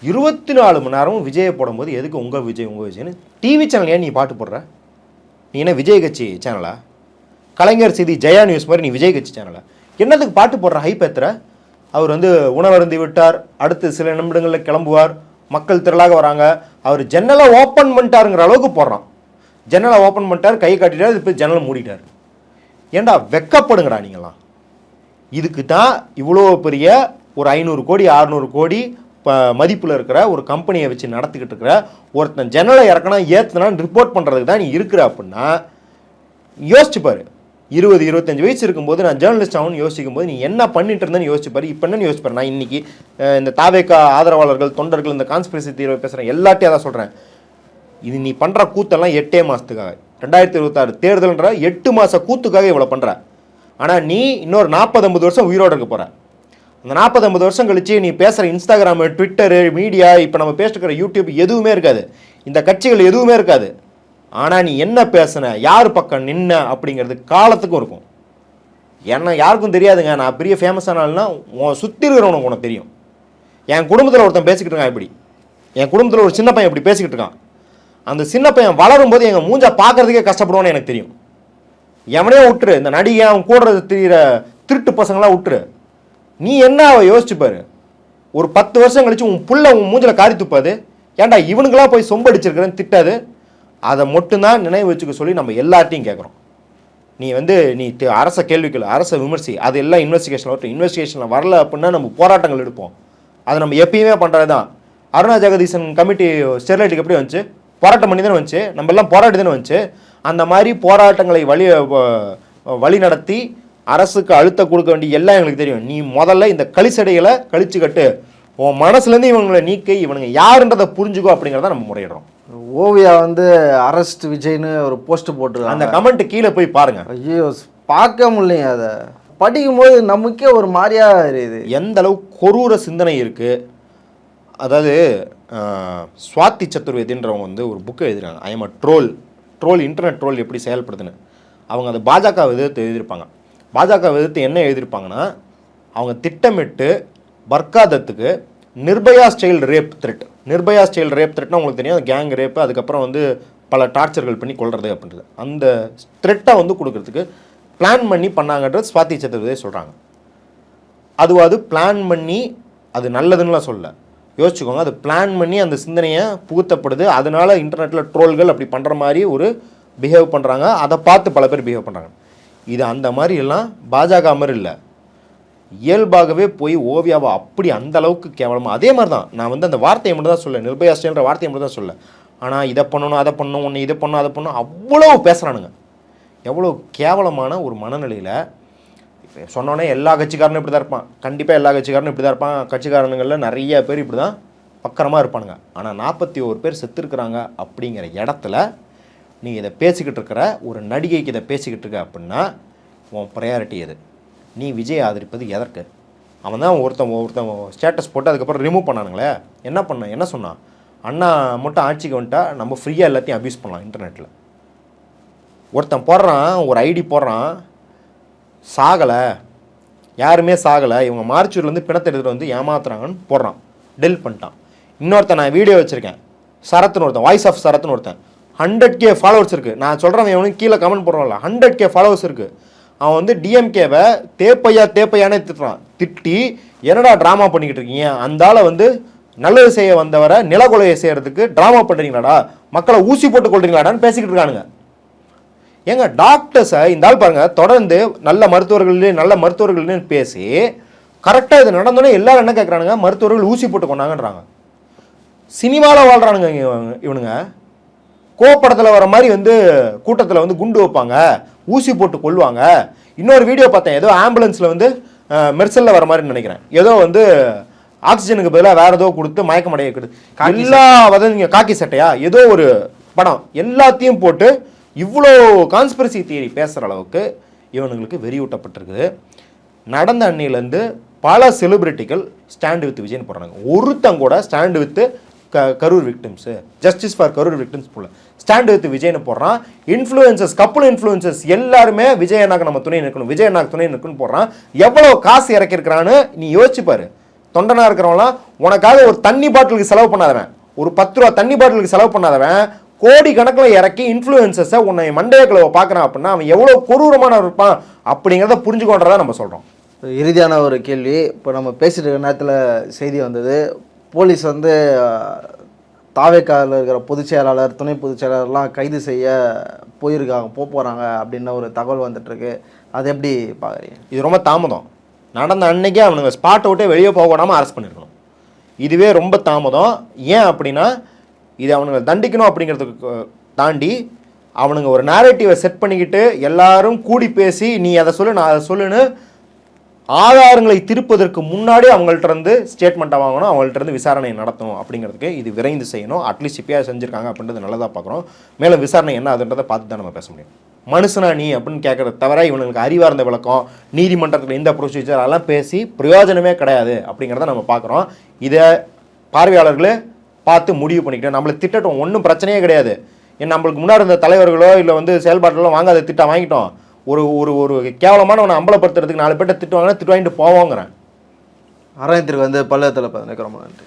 24 மணி நேரமும் விஜயை போடும்போது எதுக்கு உங்கள் விஜய்னு டிவி சேனல் ஏன் நீ பாட்டு போடுற? நீ என்ன விஜய் கட்சி சேனலா? கலைஞர் செய்தி ஜெயா நியூஸ் மாதிரி நீ விஜய் கட்சி சேனலா? என்னதுக்கு பாட்டு போடுற? ஹைப் ஏத்துற? அவர் வந்து உணவருந்தி விட்டார், அடுத்து சில நிமிடங்களில் கிளம்புவார், மக்கள் திரளாக வராங்க, அவர் ஜன்னலை ஓப்பன் பண்ணிட்டாருங்கிற அளவுக்கு போடுறான். ஜன்னலை ஓப்பன் பண்ணிட்டார், கை காட்டிட்டார், இப்போ ஜன்னலை மூடிட்டார். ஏண்டா வெக்கப்படுங்கடா நீங்களாம். இதுக்கு தான் இவ்வளோ பெரிய ஒரு 500 கோடி 600 கோடி மதிப்பில் இருக்கிற ஒரு கம்பெனியை வச்சு நடத்திக்கிட்டு இருக்கிற ஒருத்தன் ஜன்னலை இறக்கணும் ஏற்றுனான்னு ரிப்போர்ட் பண்ணுறதுக்கு தான் நீ இருக்கிற அப்படின்னா யோசிச்சுப்பாரு. 20-25 வயசு இருக்கும்போது நான் ஜேர்னலிஸ்ட் ஆகும்னு யோசிக்கும் போது நீ என்ன பண்ணிட்டு இருந்தேன்னு யோசிச்சுப்பாரு. இப்போ என்னன்னு யோசிப்பாரு. நான் இன்னைக்கு இந்த தாவேக்கா ஆதரவாளர்கள் தொண்டர்கள் இந்த கான்ஸ்பிரசி தீர்வை பேசுகிறேன், எல்லாத்தையும் அதான் சொல்கிறேன். இது நீ பண்ணுற கூத்தெல்லாம் 8 மாதத்துக்காக, 2026 தேர்தல்ன்ற 8 மாத கூத்துக்காக இவ்வளோ பண்ணுற. ஆனால் நீ இன்னொரு 40-50 வருஷம் உயிரோடு இருக்க போகிற. அந்த 40-50 வருஷம் கழிச்சு நீ பேசுகிற இன்ஸ்டாகிராமு, ட்விட்டரு, மீடியா, இப்போ நம்ம பேசிட்டுக்கிற யூடியூப் எதுவுமே இருக்காது, இந்த கட்சிகள் எதுவுமே இருக்காது. ஆனால் நீ என்ன பேசுன, யார் பக்கம் நின்ன அப்படிங்கிறது காலத்துக்கும் இருக்கும். ஏன்னா யாருக்கும் தெரியாதுங்க, நான் பெரிய ஃபேமஸான ஆள்னா உன் சுற்றி இருக்கிறவனுக்கு உனக்கு தெரியும். என் குடும்பத்தில் ஒருத்தன் பேசிக்கிட்டு இருக்கான் இப்படி, என் குடும்பத்தில் ஒரு சின்ன பையன் இப்படி பேசிக்கிட்டு இருக்கான். அந்த சின்ன பையன் வளரும்போது எங்கள் மூஞ்சா பார்க்கறதுக்கே கஷ்டப்படுவான்னு எனக்கு தெரியும். எவனே விட்டுரு, இந்த நடிகை அவன் கூட தெரிகிற திருட்டு பசங்களாம் விட்டுரு. நீ என்ன யோசிச்சுப்பாரு, ஒரு 10 வருஷம் கழிச்சு உன் புள்ள உன் மூஞ்சில் காரி துப்பாது. ஏன்டா இவனுங்களாம் போய் சொம்படிச்சிருக்கிறேன்னு திட்டாது. அதை மட்டும்தான் நினைவு வச்சுக்க சொல்லி நம்ம எல்லாத்தையும் கேட்குறோம். நீ அரசை கேள்விகள், அரசை விமர்சி, அது எல்லாம் இன்வெஸ்டிகேஷன் வரட்டும். இன்வெஸ்டிகேஷனில் வரல அப்படின்னா நம்ம போராட்டங்கள் எடுப்போம். அதை நம்ம எப்பயுமே பண்ணுறது தான். அருணா ஜெகதீசன் கமிட்டி ஸ்டெர்லைட்டுக்கு எப்படி வந்துச்சு? போராட்டம் பண்ணி தானே வந்துச்சு, நம்ம எல்லாம் போராட்டி தானே வந்துச்சு. அந்த மாதிரி போராட்டங்களை வழி நடத்தி அரசுக்கு அழுத்தம் கொடுக்க வேண்டிய எல்லாம் எங்களுக்கு தெரியும். நீ முதல்ல இந்த கழிச்சடைகளை கழிச்சு கட்டு, உன் மனசுலேருந்து இவங்களை நீக்கி இவனுங்க யாருன்றதை புரிஞ்சுக்கோ அப்படிங்கிறத நம்ம முறையிடுறோம். ஓவியா வந்து அரெஸ்ட் விஜய்னு ஒரு போஸ்ட் போட்டுருக்காங்க. அந்த கமெண்ட் கீழே போய் பாருங்க. ஐயோ பார்க்க முடியலைங்க. அதை படிக்கும்போது நமக்கே ஒரு மாதிரியா இருக்குது. எந்த அளவு கொரூர சிந்தனை இருக்கு. அதாவது சுவாதி சத்துர்வேதின்றவங்க வந்து ஒரு புக்கை எழுதுறாங்க, I am a troll internet troll எப்படி செயல்படுதுன்னு. அவங்க அந்த பாஜக எதிர்த்து எழுதியிருப்பாங்க. பாஜக எதிர்த்து என்ன எழுதியிருப்பாங்கன்னா, அவங்க திட்டமிட்டு பர்காதத்துக்கு Nirbhaya style rape threat. Nirbhaya style rape த்ரெட்னா உங்களுக்கு தெரியும், கேங் ரேப்பு, அதுக்கப்புறம் வந்து பல டார்ச்சர்கள் பண்ணி கொள்வது அப்படின்றது. அந்த த்ரெட்டை வந்து கொடுக்கறதுக்கு பிளான் பண்ணி பண்ணாங்கன்றது ஸ்வாதி சதுர்வேதி சொல்கிறாங்க. அது பிளான் பண்ணி அது நல்லதுன்னுலாம் சொல்லல, யோசிச்சுக்கோங்க. அது பிளான் பண்ணி அந்த சிந்தனையை புகுத்தப்படுது. அதனால இன்டர்நெட்டில் ட்ரோல்கள் அப்படி பண்ணுற மாதிரி ஒரு பிஹேவ் பண்ணுறாங்க. அதை பார்த்து பல பேர் பிஹேவ் பண்ணுறாங்க. இது அந்த மாதிரி எல்லாம் பாஜக மாதிரி இல்லை, இயல்பாகவே போய் ஓவியாவை அப்படி அந்த அளவுக்கு கேவலமாக. அதே மாதிரி தான் நான் வந்து அந்த வார்த்தையை மட்டும் தான் சொல்ல, நிர்பயா ஸ்டைல்ன்ற வார்த்தையை மட்டும் தான் சொல்ல. ஆனால் இதை பண்ணணும் அதை பண்ணணும் ஒன்று இதை பண்ணணும் அதை பண்ணணும் அவ்வளோ பேசுகிறானுங்க. எவ்வளோ கேவலமான ஒரு மனநிலையில் சொன்னோன்னே எல்லா கட்சிக்காரனும் இப்படி தான் இருப்பான். கண்டிப்பாக எல்லா கட்சிக்காரனும் இப்படி தான் இருப்பான். கட்சிக்காரனுங்களில் நிறைய பேர் இப்படி தான் பக்கரமாக இருப்பானுங்க. ஆனால் 41 பேர் செத்துருக்குறாங்க அப்படிங்கிற இடத்துல நீ இதை பேசிக்கிட்டு இருக்கிற ஒரு நடிகைக்கு இதை பேசிக்கிட்டு இருக்க அப்படின்னா உன் ப்ரையாரிட்டி எது? நீ விஜய் ஆதரிப்பது எதற்கு? அவன் தான் ஒருத்தன் ஸ்டேட்டஸ் போட்டு அதுக்கப்புறம் ரிமூவ் பண்ணானுங்களே. என்ன சொன்னான்? அண்ணா மட்டும் ஆட்சிக்கு வந்துட்டா நம்ம ஃப்ரீயாக எல்லாத்தையும் அப்யூஸ் பண்ணலாம் இன்டர்நெட்டில். ஒருத்தன் போடுறான், ஒரு ஐடி போடுறான், சாகலை, யாருமே சாகலை, இவங்க மார்ச்சூர்லேருந்து பிணத்தை எடுத்துகிட்டு வந்து ஏமாத்துறாங்கன்னு போடுறான், டெல் பண்ணிட்டான். இன்னொருத்தன் நான் வீடியோ வச்சுருக்கேன், சரத்துன்னு ஒருத்தன், வாய்ஸ் ஆஃப் சரத்துன்னு ஒருத்தன், 100K ஃபாலோவர்ஸ் இருக்குது. நான் சொல்கிறேன், இவனுக்கு கீழே கமெண்ட் போடுறான்ல, 100K ஃபாலோவர்ஸ் இருக்குது. அவன் வந்து டிஎம்கேவை தேப்பையானே திட்டி என்னடா ட்ராமா பண்ணிக்கிட்டு இருக்கீங்க, அந்த ஆளை வந்து நல்லது செய்ய வந்தவரை நிலக்கொலையை செய்கிறதுக்கு ட்ராமா பண்ணுறீங்களாடா, மக்களை ஊசி போட்டு கொள்றீங்களாடான்னு பேசிக்கிட்டு இருக்கானுங்க. ஏங்க டாக்டர்ஸை இந்த ஆள் பாருங்கள், தொடர்ந்து நல்ல மருத்துவர்கள்னு பேசி கரெக்டாக இது நடந்தோன்னே எல்லாரும் என்ன கேட்குறானுங்க, மருத்துவர்கள் ஊசி போட்டு கொண்டாங்கன்றாங்க. சினிமாவில் வாழ்கிறானுங்க இவனுங்க. கோப்படத்தில் வர மாதிரி வந்து கூட்டத்தில் வந்து குண்டு வைப்பாங்க, ஊசி போட்டு கொள்வாங்க. இன்னொரு வீடியோ பார்த்தேன், ஏதோ ஆம்புலன்ஸில் வந்து மெர்சலில் வர மாதிரி நினைக்கிறேன், ஏதோ வந்து ஆக்சிஜனுக்கு பதிலாக வேறு ஏதோ கொடுத்து மயக்கமடைய கொடுத்து எல்லா வதந்திங்க, காக்கி சட்டையா ஏதோ ஒரு படம் எல்லாத்தையும் போட்டு இவ்வளோ கான்ஸ்பிரசி தியரி பேசுகிற அளவுக்கு இவனுங்களுக்கு வெறியூட்டப்பட்டிருக்குது. நடந்த அன்னிலேருந்து பல செலிபிரிட்டிகள் ஸ்டாண்டு வித் விஜய்னு போடுறாங்க. ஒருத்தங்க கூட stand with Karur victims, justice for Karur victims போல ஸ்டாண்டு வித் விஜய்னு போடுறான். இன்ஃப்ளூயன்சஸ், கப்புள் இன்ஃப்ளூயன்சஸ் எல்லாருமே விஜய் அண்ணாக்கு நம்ம துணை நிற்கணும், விஜய் அண்ணாக்கு துணை நிற்கணும்னு போடுறான். எவ்வளோ காசு இறக்கிருக்கிறான்னு நீ யோசிச்சுப்பாரு. தொண்டனாக இருக்கிறவங்களாம் உனக்காக ஒரு தண்ணி பாட்டிலுக்கு செலவு பண்ணாதவன், ஒரு 10 ரூபா தண்ணி பாட்டிலுக்கு செலவு பண்ணாதவன் கோடி கணக்கில் இறக்கி இன்ஃப்ளூயன்சஸை உன்னை மண்டையக்களை பார்க்குறான் அப்படின்னா அவன் எவ்வளோ கொடூரமான இருப்பான் அப்படிங்கிறத புரிஞ்சுக்கொண்டதான் நம்ம சொல்கிறோம். இறுதியான ஒரு கேள்வி. இப்போ நம்ம பேசிட்டு இருக்க நேரத்தில் செய்தி வந்தது, போலீஸ் வந்து தாவேக்காவில் இருக்கிற பொதுச் செயலாளர், துணை பொதுச் செயலாளர்லாம் கைது செய்ய போகிறாங்க அப்படின்னு ஒரு தகவல் வந்துட்டுருக்கு. அது எப்படி பார்க்குறீங்க? இது ரொம்ப தாமதம். நடந்த அன்னைக்கே அவனுங்க ஸ்பாட்டை விட்டே வெளியே போக விடாமல் அரெஸ்ட் பண்ணியிருக்கணும். இதுவே ரொம்ப தாமதம். ஏன் அப்படின்னா இது அவனுங்க தண்டிக்கணும் அப்படிங்கிறதுக்கு தாண்டி அவனுங்க ஒரு நேரேட்டிவை செட் பண்ணிக்கிட்டு எல்லாரும் கூடி பேசி நீ அதை சொல்லு நான் அதை சொல்லுன்னு ஆதாரங்களை திருப்பதற்கு முன்னாடி அவங்கள்ட்ட இருந்து ஸ்டேட்மெண்ட்டை வாங்கணும், அவங்கள்ட்ட இருந்து விசாரணை நடத்தணும். அப்படிங்கிறதுக்கு இது விரைந்து செய்யணும். அட்லீஸ்ட் இப்போயா செஞ்சுருக்காங்க அப்படின்றது நல்லதாக பார்க்குறோம். மேலும் விசாரணை என்ன அதுன்றதை பார்த்து தான் நம்ம பேச முடியும். மனுஷனா நீ அப்படின்னு கேட்குறத தவிர இவனுக்கு அறிவார்ந்த விளக்கம், நீதிமன்றத்தில் இந்த ப்ரொசீஜர் அதெல்லாம் பேசி பிரயோஜனமே கிடையாது அப்படிங்கிறத நம்ம பார்க்குறோம். இதை பார்வையாளர்களே பார்த்து முடிவு பண்ணிக்கிட்டோம். நம்மளை திட்டட்டும், ஒன்றும் பிரச்சனையே கிடையாது. ஏன் நம்மளுக்கு முன்னாடி இருந்த தலைவர்களோ இல்லை வந்து செயல்பாட்டிலோ வாங்காத திட்டம் வாங்கிட்டோம். ஒரு ஒரு ஒரு கேவலமான அம்பலப்படுத்துறதுக்கு 4 பேர்ட்ட திட்டு வாங்கினா திட்டு வாங்கிட்டு போவோங்கிறேன். ஆராயத்திற்கு வந்து பல்லத்தில் நினைக்கிறோம். நன்றி.